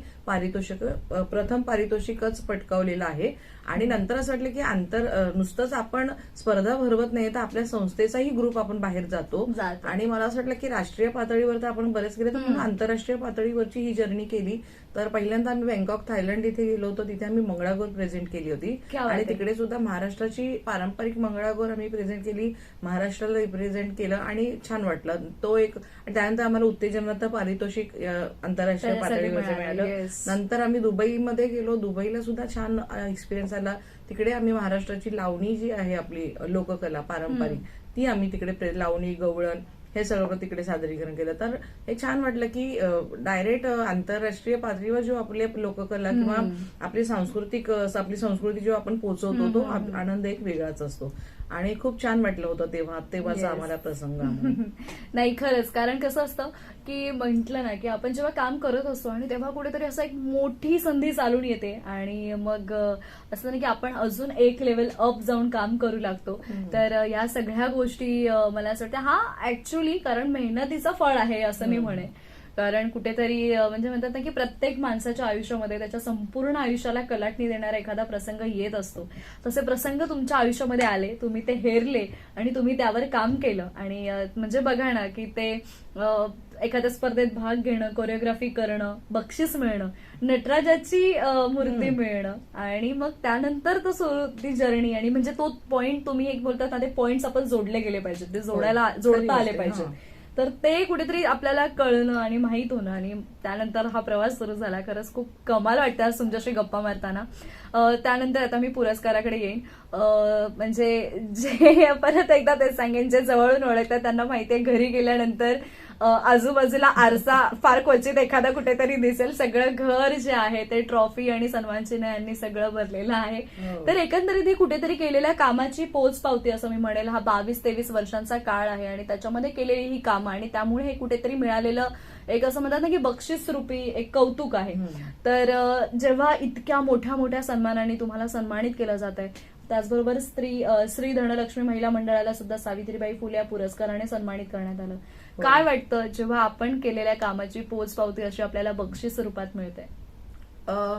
प्रथम पारितोषिकच पटकावलेलं आहे. आणि नंतर असं वाटलं की नुसतंच आपण स्पर्धा भरवत नाही तर आपल्या संस्थेचाही ग्रुप आपण बाहेर जातो. आणि मला असं वाटलं की राष्ट्रीय पातळीवर तर आपण बरेच गेले, तर म्हणून आंतरराष्ट्रीय पातळीवरची ही जर्नी केली. तर पहिल्यांदा आम्ही बँकॉक थायलंड इथे गेलो होतो, तिथे आम्ही मंगळागौर प्रेझेंट केली होती. आणि तिकडे सुद्धा महाराष्ट्राची पारंपरिक मंगळागौर आम्ही प्रेझेंट केली, महाराष्ट्राला रिप्रेझेंट केलं आणि छान वाटलं तो एक. त्यानंतर आम्हाला उत्तेजनाचं पारितोषिक आंतरराष्ट्रीय पातळीवर मिळालं. नंतर आम्ही दुबईमध्ये गेलो, दुबईला सुद्धा छान एक्सपिरियन्स आला. तिकडे आम्ही महाराष्ट्राची लावणी जी आहे आपली लोककला पारंपरिक, ती आम्ही तिकडे लावणी, गवळण हे सगळं तिकडे सादरीकरण केलं. तर हे छान वाटलं की डायरेक्ट आंतरराष्ट्रीय पातळीवर जो आपली लोककला किंवा आपली संस्कृती जेव्हा आपण पोहोचवतो तो आनंद एक वेगळाच असतो. आणि खूप छान वाटलं होतं तेव्हाचा Yes. आम्हाला प्रसंग आम्हाला. नाही खरंच, कारण कसं असतं की म्हटलं ना की आपण जेव्हा काम करत असतो आणि तेव्हा कुठेतरी असं एक मोठी संधी चालून येते आणि मग असं ना की आपण अजून एक लेवल अप जाऊन काम करू लागतो. तर या सगळ्या गोष्टी मला असं वाटतं हा ऍक्च्युली कारण मेहनतीचं फळ आहे असं मी म्हणेन. कारण कुठेतरी म्हणजे म्हणतात ना की प्रत्येक माणसाच्या आयुष्यामध्ये त्याच्या संपूर्ण आयुष्याला कलाटणी देणारा एखादा प्रसंग येत असतो. तसे प्रसंग तुमच्या आयुष्यामध्ये आले, तुम्ही ते हेरले आणि तुम्ही त्यावर काम केलं आणि म्हणजे बघा ना की ते एखाद्या स्पर्धेत भाग घेणं, कोरिओग्राफी करणं, बक्षीस मिळणं, नटराजाची मूर्ती मिळणं आणि मग त्यानंतर तो ती जर्नी आणि म्हणजे तो पॉइंट तुम्ही एक बोलतात ना ते पॉइंट्स आपण जोडले गेले पाहिजेत, ते जोडता आले पाहिजे. तर ते कुठेतरी आपल्याला कळणं आणि माहीत होणं आणि त्यानंतर हा प्रवास सुरू झाला. खरंच खूप कमाल वाटतं आज तुमच्याशी गप्पा मारताना. त्यानंतर आता मी पुरस्काराकडे येईन. म्हणजे जे परत एकदा ते सांगेन, जे जवळून ओळखतात त्यांना माहितीये घरी गेल्यानंतर आजूबाजूला आरसा फार क्वचित एखादा कुठेतरी दिसेल. सगळं घर जे आहे ते ट्रॉफी आणि सन्मान चिन्ह यांनी सगळं भरलेलं आहे. तर एकंदरीत ही कुठेतरी केलेल्या कामाची पोच पावती असं मी म्हणेल. हा 22-23 वर्षांचा काळ आहे आणि त्याच्यामध्ये केलेली ही कामं आणि त्यामुळे हे कुठेतरी मिळालेलं एक असं म्हणतात ना की बक्षीस रूपी एक कौतुक आहे. तर जेव्हा इतक्या मोठ्या मोठ्या सन्मानाने तुम्हाला सन्मानित केलं जात आहे, त्याचबरोबर श्री धनलक्ष्मी महिला मंडळाला सुद्धा सावित्रीबाई फुले या पुरस्काराने सन्मानित करण्यात आलं. काय वाटतं जेव्हा आपण केलेल्या कामाची पोच पावती अशी आपल्याला बक्षीस रूपात मिळते?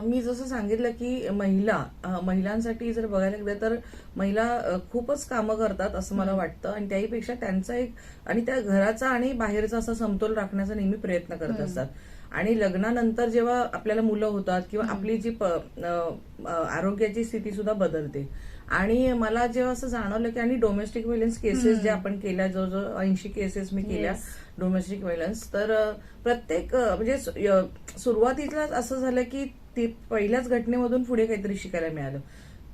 मी जसं सांगितलं की महिलांसाठी जर बघायला गेलं तर महिला खूपच कामं करतात असं मला वाटतं आणि त्याहीपेक्षा त्यांचा एक आणि त्या घराचा आणि बाहेरचा असा समतोल राखण्याचा नेहमी प्रयत्न करत असतात. आणि लग्नानंतर जेव्हा आपल्याला मुलं होतात किंवा आपली जी आरोग्याची स्थिती सुद्धा बदलते आणि मला जेव्हा असं जाणवलं की आणि डोमेस्टिक व्हायलन्स केसेस जे आपण केल्या, जवळजवळ 80 केसेस मी केल्या डोमेस्टिक व्हायलन्स. तर प्रत्येक म्हणजे सुरुवातीला असं झालं की ते पहिल्याच घटनेमधून पुढे काहीतरी शिकायला मिळालं.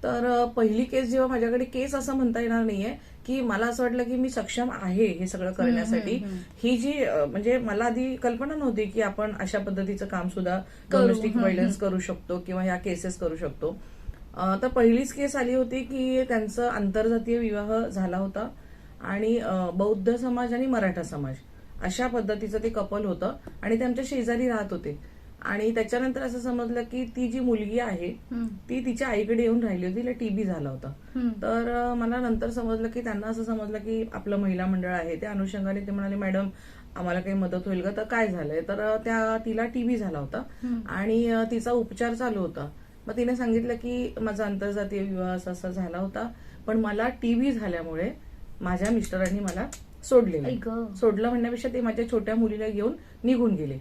तर पहिली केस जेव्हा माझ्याकडे केस असं म्हणता येणार नाहीये की मला असं वाटलं की मी सक्षम आहे हे सगळं करण्यासाठी. ही जी म्हणजे मला आधी कल्पना नव्हती की आपण अशा पद्धतीचं काम सुद्धा डोमेस्टिक व्हायलन्स करू शकतो किंवा ह्या केसेस करू शकतो. तर पहिलीच केस आली होती की त्यांचा आंतरजातीय विवाह झाला होता आणि बौद्ध समाज आणि मराठा समाज अशा पद्धतीचं ते कपल होतं आणि ते आमच्या शेजारी राहत होते. आणि त्याच्यानंतर असं समजलं की ती जी मुलगी आहे ती तिच्या आईकडे येऊन राहिली होती, तिला टीबी झाला होता. तर मला नंतर समजलं की त्यांना असं समजलं की आपलं महिला मंडळ आहे, त्या अनुषंगाने ते म्हणाले मॅडम आम्हाला काही मदत होईल का? तर काय झालंय? तर तिला टीबी झाला होता आणि तिचा उपचार चालू होता. मग तिने सांगितलं की माझा आंतरजातीय विवाह असा झाला होता, पण मला टीबी झाल्यामुळे माझ्या मिस्टरांनी मला सोडलं म्हणण्यापेक्षा ते माझ्या छोट्या मुलीला घेऊन निघून गेले.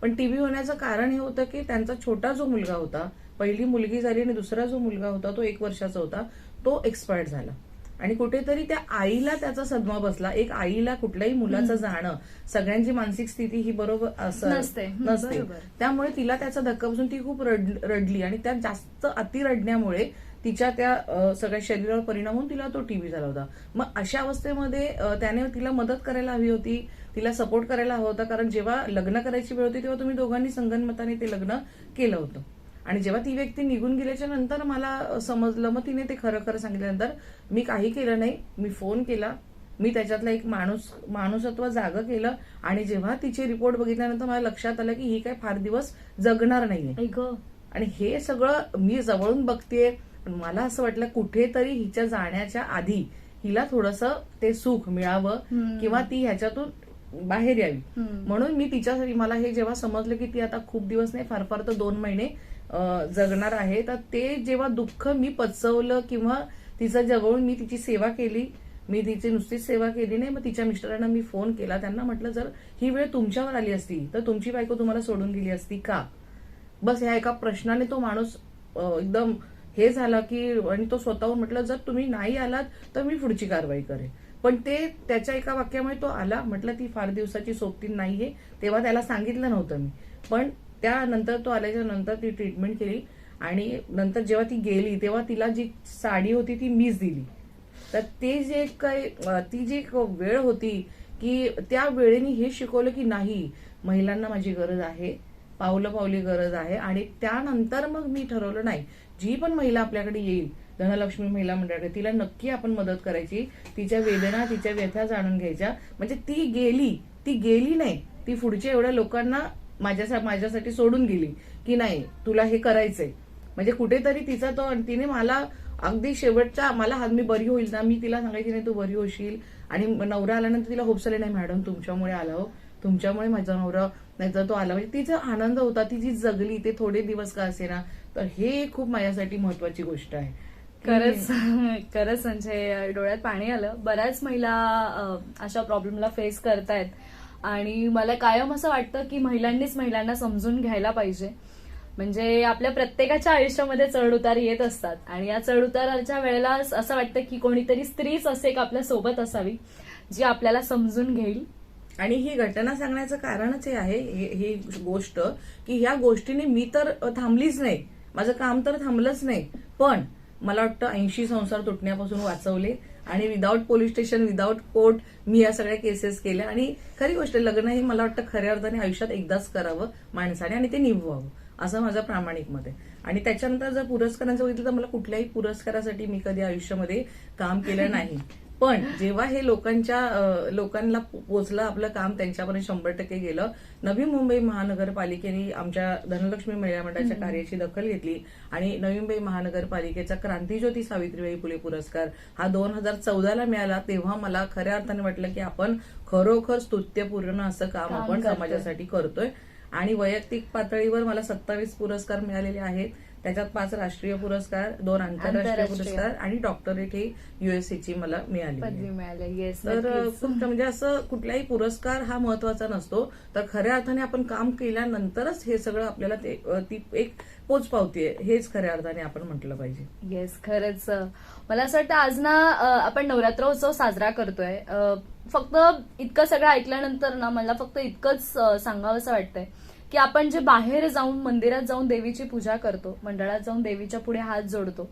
पण टीबी होण्याचं कारण हे होतं की त्यांचा छोटा जो मुलगा होता, पहिली मुलगी झाली आणि दुसरा जो मुलगा होता तो 1 वर्षाचा होता, तो एक्सपायर्ड झाला. आणि कुठेतरी त्या आईला त्याचा सदमा बसला. एक आईला कुठल्याही मुलाचं जाणं, सगळ्यांची मानसिक स्थिती ही बरोबर असं नसते. त्यामुळे तिला त्याचा धक्का बसून ती खूप रडली आणि त्या जास्त अति रडण्यामुळे तिच्या त्या सगळ्या शरीरावर परिणाम होऊन तिला तो टीबी झाला होता. मग अशा अवस्थेमध्ये त्याने तिला मदत करायला हवी होती, तिला सपोर्ट करायला हवा होता. कारण जेव्हा लग्न करायची वेळ होती तेव्हा तुम्ही दोघांनी संगनमताने ते लग्न केलं होतं. आणि जेव्हा ती व्यक्ती निघून गेल्याच्या नंतर मला समजलं, मग तिने ते खरं खरं सांगितल्यानंतर मी काही केलं नाही. मी फोन केला, मी त्याच्यातला एक माणूसत्व जागं केलं आणि जेव्हा तिचे रिपोर्ट बघितल्यानंतर मला लक्षात आलं की ही काय फार दिवस जगणार नाहीये. आणि हे सगळं मी जवळून बघतेय, पण मला असं वाटलं कुठेतरी हिच्या जाण्याच्या आधी हिला थोडंसं ते सुख मिळावं किंवा ती ह्याच्यातून बाहेर यावी. म्हणून मी तिच्यासाठी मला हे जेव्हा समजलं की ती आता खूप दिवस नाही, फार फार तर 2 महिने जगणार आहे, तर ते जेव्हा दुःख मी पचवलं किंवा तिचं जवळून मी तिची सेवा केली, मी तिची नुसतीच सेवा केली नाही, मग तिच्या मिस्टरांना मी फोन केला. त्यांना म्हटलं जर ही वेळ तुमच्यावर आली असती तर तुमची बायको तुम्हाला सोडून गेली असती का? बस ह्या एका प्रश्नाने तो माणूस एकदम हे झाला की आणि तो स्वतःहून म्हटलं जर तुम्ही नाही आलात तर मी पुढची कारवाई करेन. पण ते त्याच्या एका वाक्यामुळे तो आला. म्हटलं ती फार दिवसाची सोबतीन नाहीये, तेव्हा त्याला सांगितलं नव्हतं मी. पण त्यानंतर तो आल्याच्या नंतर ती ट्रीटमेंट केली आणि नंतर जेव्हा ती गेली तेव्हा तिला जी साडी होती ती मीच दिली. तर ते जे ती जी वेळ होती की त्या वेळेने हे शिकवलं की नाही, महिलांना माझी गरज आहे, पावलं पावली गरज आहे. आणि त्यानंतर मग मी ठरवलं नाही, जी पण महिला आपल्याकडे येईल धनलक्ष्मी महिला मंडळ, तिला नक्की आपण मदत करायची, तिच्या वेदना तिच्या व्यथा जाणून घ्यायच्या. म्हणजे ती गेली नाही, ती पुढच्या एवढ्या लोकांना माझ्यासाठी सोडून गेली की नाही तुला हे करायचंय. म्हणजे कुठेतरी तिचा तो, तिने मला अगदी शेवटच्या मी बरी होईल ना, मी तिला सांगायची नाही तू बरी होशील. आणि नवरा आल्यानंतर तिला होप्स आले, नाही मॅडम तुमच्यामुळे आला हो, तुमच्यामुळे माझा नवरा नाही तर तो आला. म्हणजे तिचा आनंद होता, ती जी जगली ते थोडे दिवस का असेना. तर हे खूप माझ्यासाठी महत्वाची गोष्ट आहे. खरंच संजय, डोळ्यात पाणी आलं. बऱ्याच महिला अशा प्रॉब्लेमला फेस करतायत आणि मला कायम असं वाटतं की महिलांना समजून घ्यायला पाहिजे. म्हणजे आपल्या प्रत्येकाच्या आयुष्यामध्ये चढ उतार येत असतात आणि या चढ उताराच्या वेळेला असं वाटतं की कोणीतरी स्त्रीच असे एक आपल्या सोबत असावी जी आपल्याला समजून घेईल. आणि ही घटना सांगण्याचं कारणच हे आहे, ही गोष्ट की ह्या गोष्टीने मी तर थांबलीच नाही, माझं काम तर थांबलंच नाही, पण मला वाटतं 80 संसार तुटण्यापासून वाचवले. आणि without police station, without court मी या सगळ्या केसेस केल्या. आणि खरी गोष्ट, लग्न ही मला वाटतं खऱ्या अर्थाने आयुष्यात एकदाच करावं माणसाने आणि ते निभवावं, असं माझं प्रामाणिक मत आहे. आणि त्याच्यानंतर जर पुरस्कारांचं बघितलं तर मला कुठल्याही पुरस्कारासाठी मी कधी आयुष्यामध्ये काम केलं नाही. पण जेव्हा हे लोकांना पोचलं, आपलं काम त्यांच्यापर्यंत 100% गेलं. नवी मुंबई महानगरपालिकेने आमच्या धनलक्ष्मी महिला मंडळाच्या कार्याची दखल घेतली आणि नवी मुंबई महानगरपालिकेचा क्रांतीज्योती सावित्रीबाई फुले पुरस्कार हा 2014ला मिळाला. तेव्हा मला खऱ्या अर्थाने वाटलं की आपण खरोखर स्तुत्यपूर्ण असं काम आपण समाजासाठी करतोय. आणि वैयक्तिक पातळीवर मला 27 पुरस्कार मिळालेले आहेत. त्याच्यात 5 राष्ट्रीय पुरस्कार, 2 आंतरराष्ट्रीय पुरस्कार आणि डॉक्टरेट ही युएससीची मला मिळाली. तर म्हणजे असं कुठलाही पुरस्कार हा महत्वाचा नसतो, तर खऱ्या अर्थाने आपण काम केल्यानंतरच हे सगळं आपल्याला ती एक पोच पावतीये, हेच खऱ्या अर्थाने आपण म्हटलं पाहिजे. येस, खरंच मला असं वाटतं आज ना आपण नवरात्र उत्सव साजरा करतोय. फक्त इतकं सगळं ऐकल्यानंतर ना मला फक्त इतकंच सांगावंसं वाटतंय की आपण जे बाहेर जाऊन मंदिरात जाऊन देवीची पूजा करतो, मंडळात जाऊन देवीच्या पुढे हात जोडतो,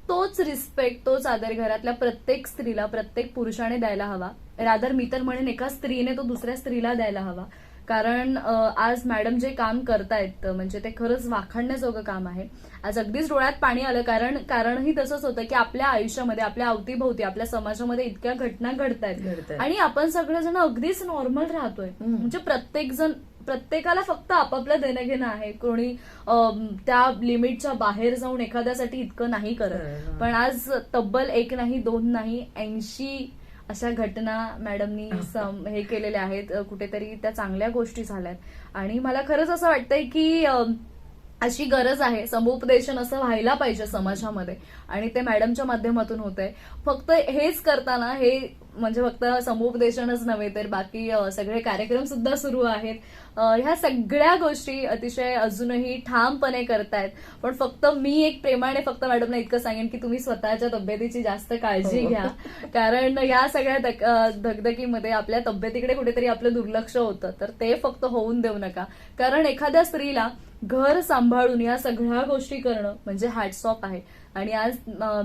तोच रिस्पेक्ट, तोच आदर घरातल्या प्रत्येक स्त्रीला, प्रत्येक पुरुषाने द्यायला हवा. रादर मी तर म्हणेन एका स्त्रीने तो दुसऱ्या स्त्रीला द्यायला हवा. कारण आज मॅडम जे काम करतायत म्हणजे ते खरंच वाखाणण्याजोगं काम आहे. आज अगदीच डोळ्यात पाणी आलं, कारणही तसंच होतं की आपल्या आयुष्यामध्ये, आपल्या अवतीभोवती, आपल्या समाजामध्ये इतक्या घटना घडतायत आणि आपण सगळेजण अगदीच नॉर्मल राहतोय. म्हणजे प्रत्येकाला फक्त आपापलं देणं घेणं आहे. कोणी त्या लिमिटच्या बाहेर जाऊन एखाद्यासाठी इतकं नाही करत. पण आज तब्बल 1 नाही 2 नाही 80 अशा घटना मॅडमनी हे केलेल्या आहेत. कुठेतरी त्या चांगल्या गोष्टी झाल्यात आणि मला खरंच असं वाटतंय की अशी गरज आहे, समुपदेशन असं व्हायला पाहिजे समाजामध्ये आणि ते मॅडमच्या माध्यमातून होत आहे. फक्त हेच करताना हे म्हणजे फक्त समुपदेशनच नव्हे तर बाकी सगळे कार्यक्रम सुद्धा सुरू आहेत. ह्या सगळ्या गोष्टी अतिशय अजूनही ठामपणे करतायत. पण फक्त मी एक प्रेमाने फक्त मॅडमला इतकं सांगेन की तुम्ही स्वतःच्या तब्येतीची जास्त काळजी घ्या. कारण या सगळ्या धगधगीमध्ये आपल्या तब्येतीकडे कुठेतरी आपलं दुर्लक्ष होतं, तर ते फक्त होऊन देऊ नका. कारण एखाद्या स्त्रीला घर सांभाळून या सगळ्या गोष्टी करणं म्हणजे हॅट्स ऑफ आहे आणि आज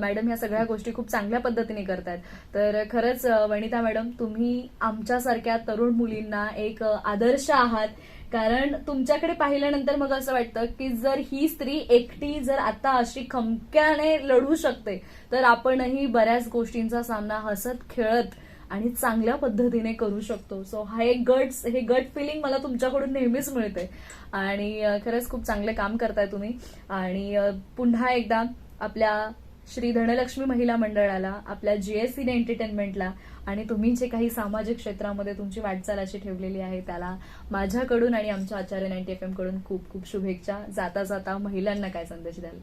मॅडम ह्या सगळ्या गोष्टी खूप चांगल्या पद्धतीने करतायत. तर खरंच वनिता मॅडम, तुम्ही आमच्यासारख्या तरुण मुलींना एक आदर्श आहात. कारण तुमच्याकडे पाहिल्यानंतर मग असं वाटतं की जर ही स्त्री एकटी जर आता अशी खमक्याने लढू शकते तर आपणही बऱ्याच गोष्टींचा सामना हसत खेळत आणि चांगल्या पद्धतीने करू शकतो. सो हे गट फिलिंग मला तुमच्याकडून नेहमीच मिळते आणि खरंच खूप चांगले काम करताय तुम्ही. आणि पुन्हा एकदा आपल्या श्री धनलक्ष्मी महिला मंडळाला, आपल्या जीएससीने एंटरटेनमेंटला आणि तुम्ही जे काही सामाजिक क्षेत्रामध्ये तुमची वाटचाल अशी ठेवलेली आहे त्याला माझ्याकडून आणि आमच्या आचार्य 90 FM कडून खूप खूप शुभेच्छा. जाता जाता महिलांना काय संदेश द्याल?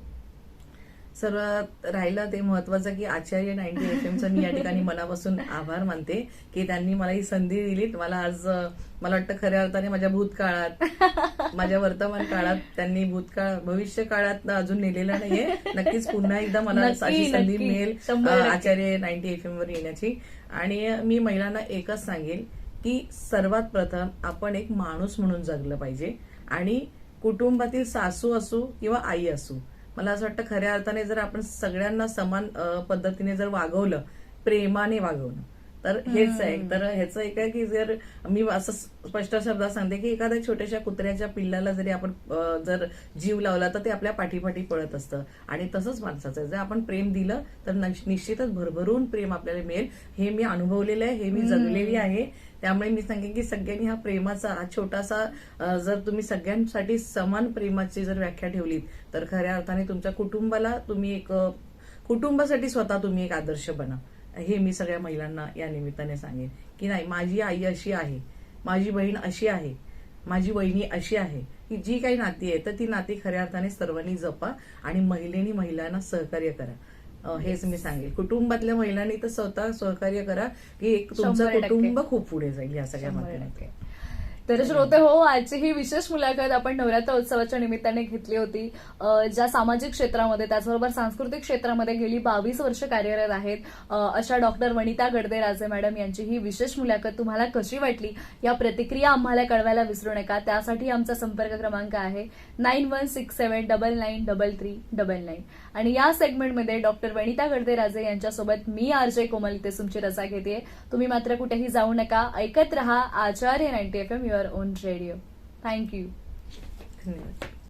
सर्वात राहिलं ते महत्वाचं की आचार्य 90 FMचं मी या ठिकाणी मनापासून आभार मानते की त्यांनी मला ही संधी दिली. मला आज मला वाटतं खऱ्या अर्थाने माझ्या भूतकाळात, माझ्या वर्तमान काळात त्यांनी भविष्य काळात अजून नेलेला नाहीये. नक्कीच पुन्हा एकदा मला अशी संधी मिळेल आचार्य 90 FM वर येण्याची. आणि मी महिलांना एकच सांगेन की सर्वात प्रथम आपण एक माणूस म्हणून जगलं पाहिजे आणि कुटुंबातील सासू असू किंवा आई असू, मला असं वाटतं खऱ्या अर्थाने जर आपण सगळ्यांना समान पद्धतीने जर वागवलं, प्रेमाने वागवलं, तर हेच आहे. तर ह्याचं एक आहे की जर मी असं स्पष्ट शब्दात सांगते की एखाद्या छोट्याशा कुत्र्याच्या पिल्लाला जरी आपण जर जीव लावला तर ते आपल्या पाठीपाठी पळत असतं. आणि तसंच माणसाचं आहे. जर आपण प्रेम दिलं तर निश्चितच भरभरून प्रेम आपल्याला मिळेल. हे मी अनुभवलेलं आहे, हे मी जगलेली आहे. त्यामुळे मी सांगेन की सगळ्यांनी हा प्रेमाचा हा छोटासा जर तुम्ही सगळ्यांसाठी समान प्रेमाची जर व्याख्या ठेवलीत तर खऱ्या अर्थाने तुमच्या कुटुंबाला तुम्ही एक कुटुंबासाठी स्वतः तुम्ही एक आदर्श बना. हे मी सगळ्या महिलांना या निमित्ताने सांगेन की नाही, माझी आई अशी आहे, माझी बहीण अशी आहे, माझी वहिनी अशी आहे, ही जी काही नाती आहे तर ती नाती खऱ्या अर्थाने सर्वांनी जपा आणि महिलेनी महिलांना सहकार्य करा. हेच मी सांगेल. कुटुंबातल्या महिलांनी तर स्वतः सहकार्य करा की एक तुमचं 100% कुटुंब खूप पुढे जाईल या सगळ्या 100%. माध्यमातून. तर श्रोते हो, आजची ही विशेष मुलाखत आपण नवरात्र उत्सवाच्या निमित्ताने घेतली होती. ज्या सामाजिक क्षेत्रामध्ये त्याचबरोबर सांस्कृतिक क्षेत्रामध्ये गेली 22 वर्ष कार्यरत आहेत अशा डॉक्टर वनिता गडदेराजे मॅडम यांची ही विशेष मुलाखत तुम्हाला कशी वाटली या प्रतिक्रिया आम्हाला कळवायला विसरू नका. त्यासाठी आमचा संपर्क क्रमांक आहे 9167993399. आणि या सेगमेंटमध्ये डॉक्टर वनिता गडदेराजे यांच्यासोबत मी RJ कोमल इथे तुमची रजा घेते. तुम्ही मात्र कुठेही जाऊ नका, ऐकत रहा Acharya 90 FM your own radio. Thank you. धन्यवाद.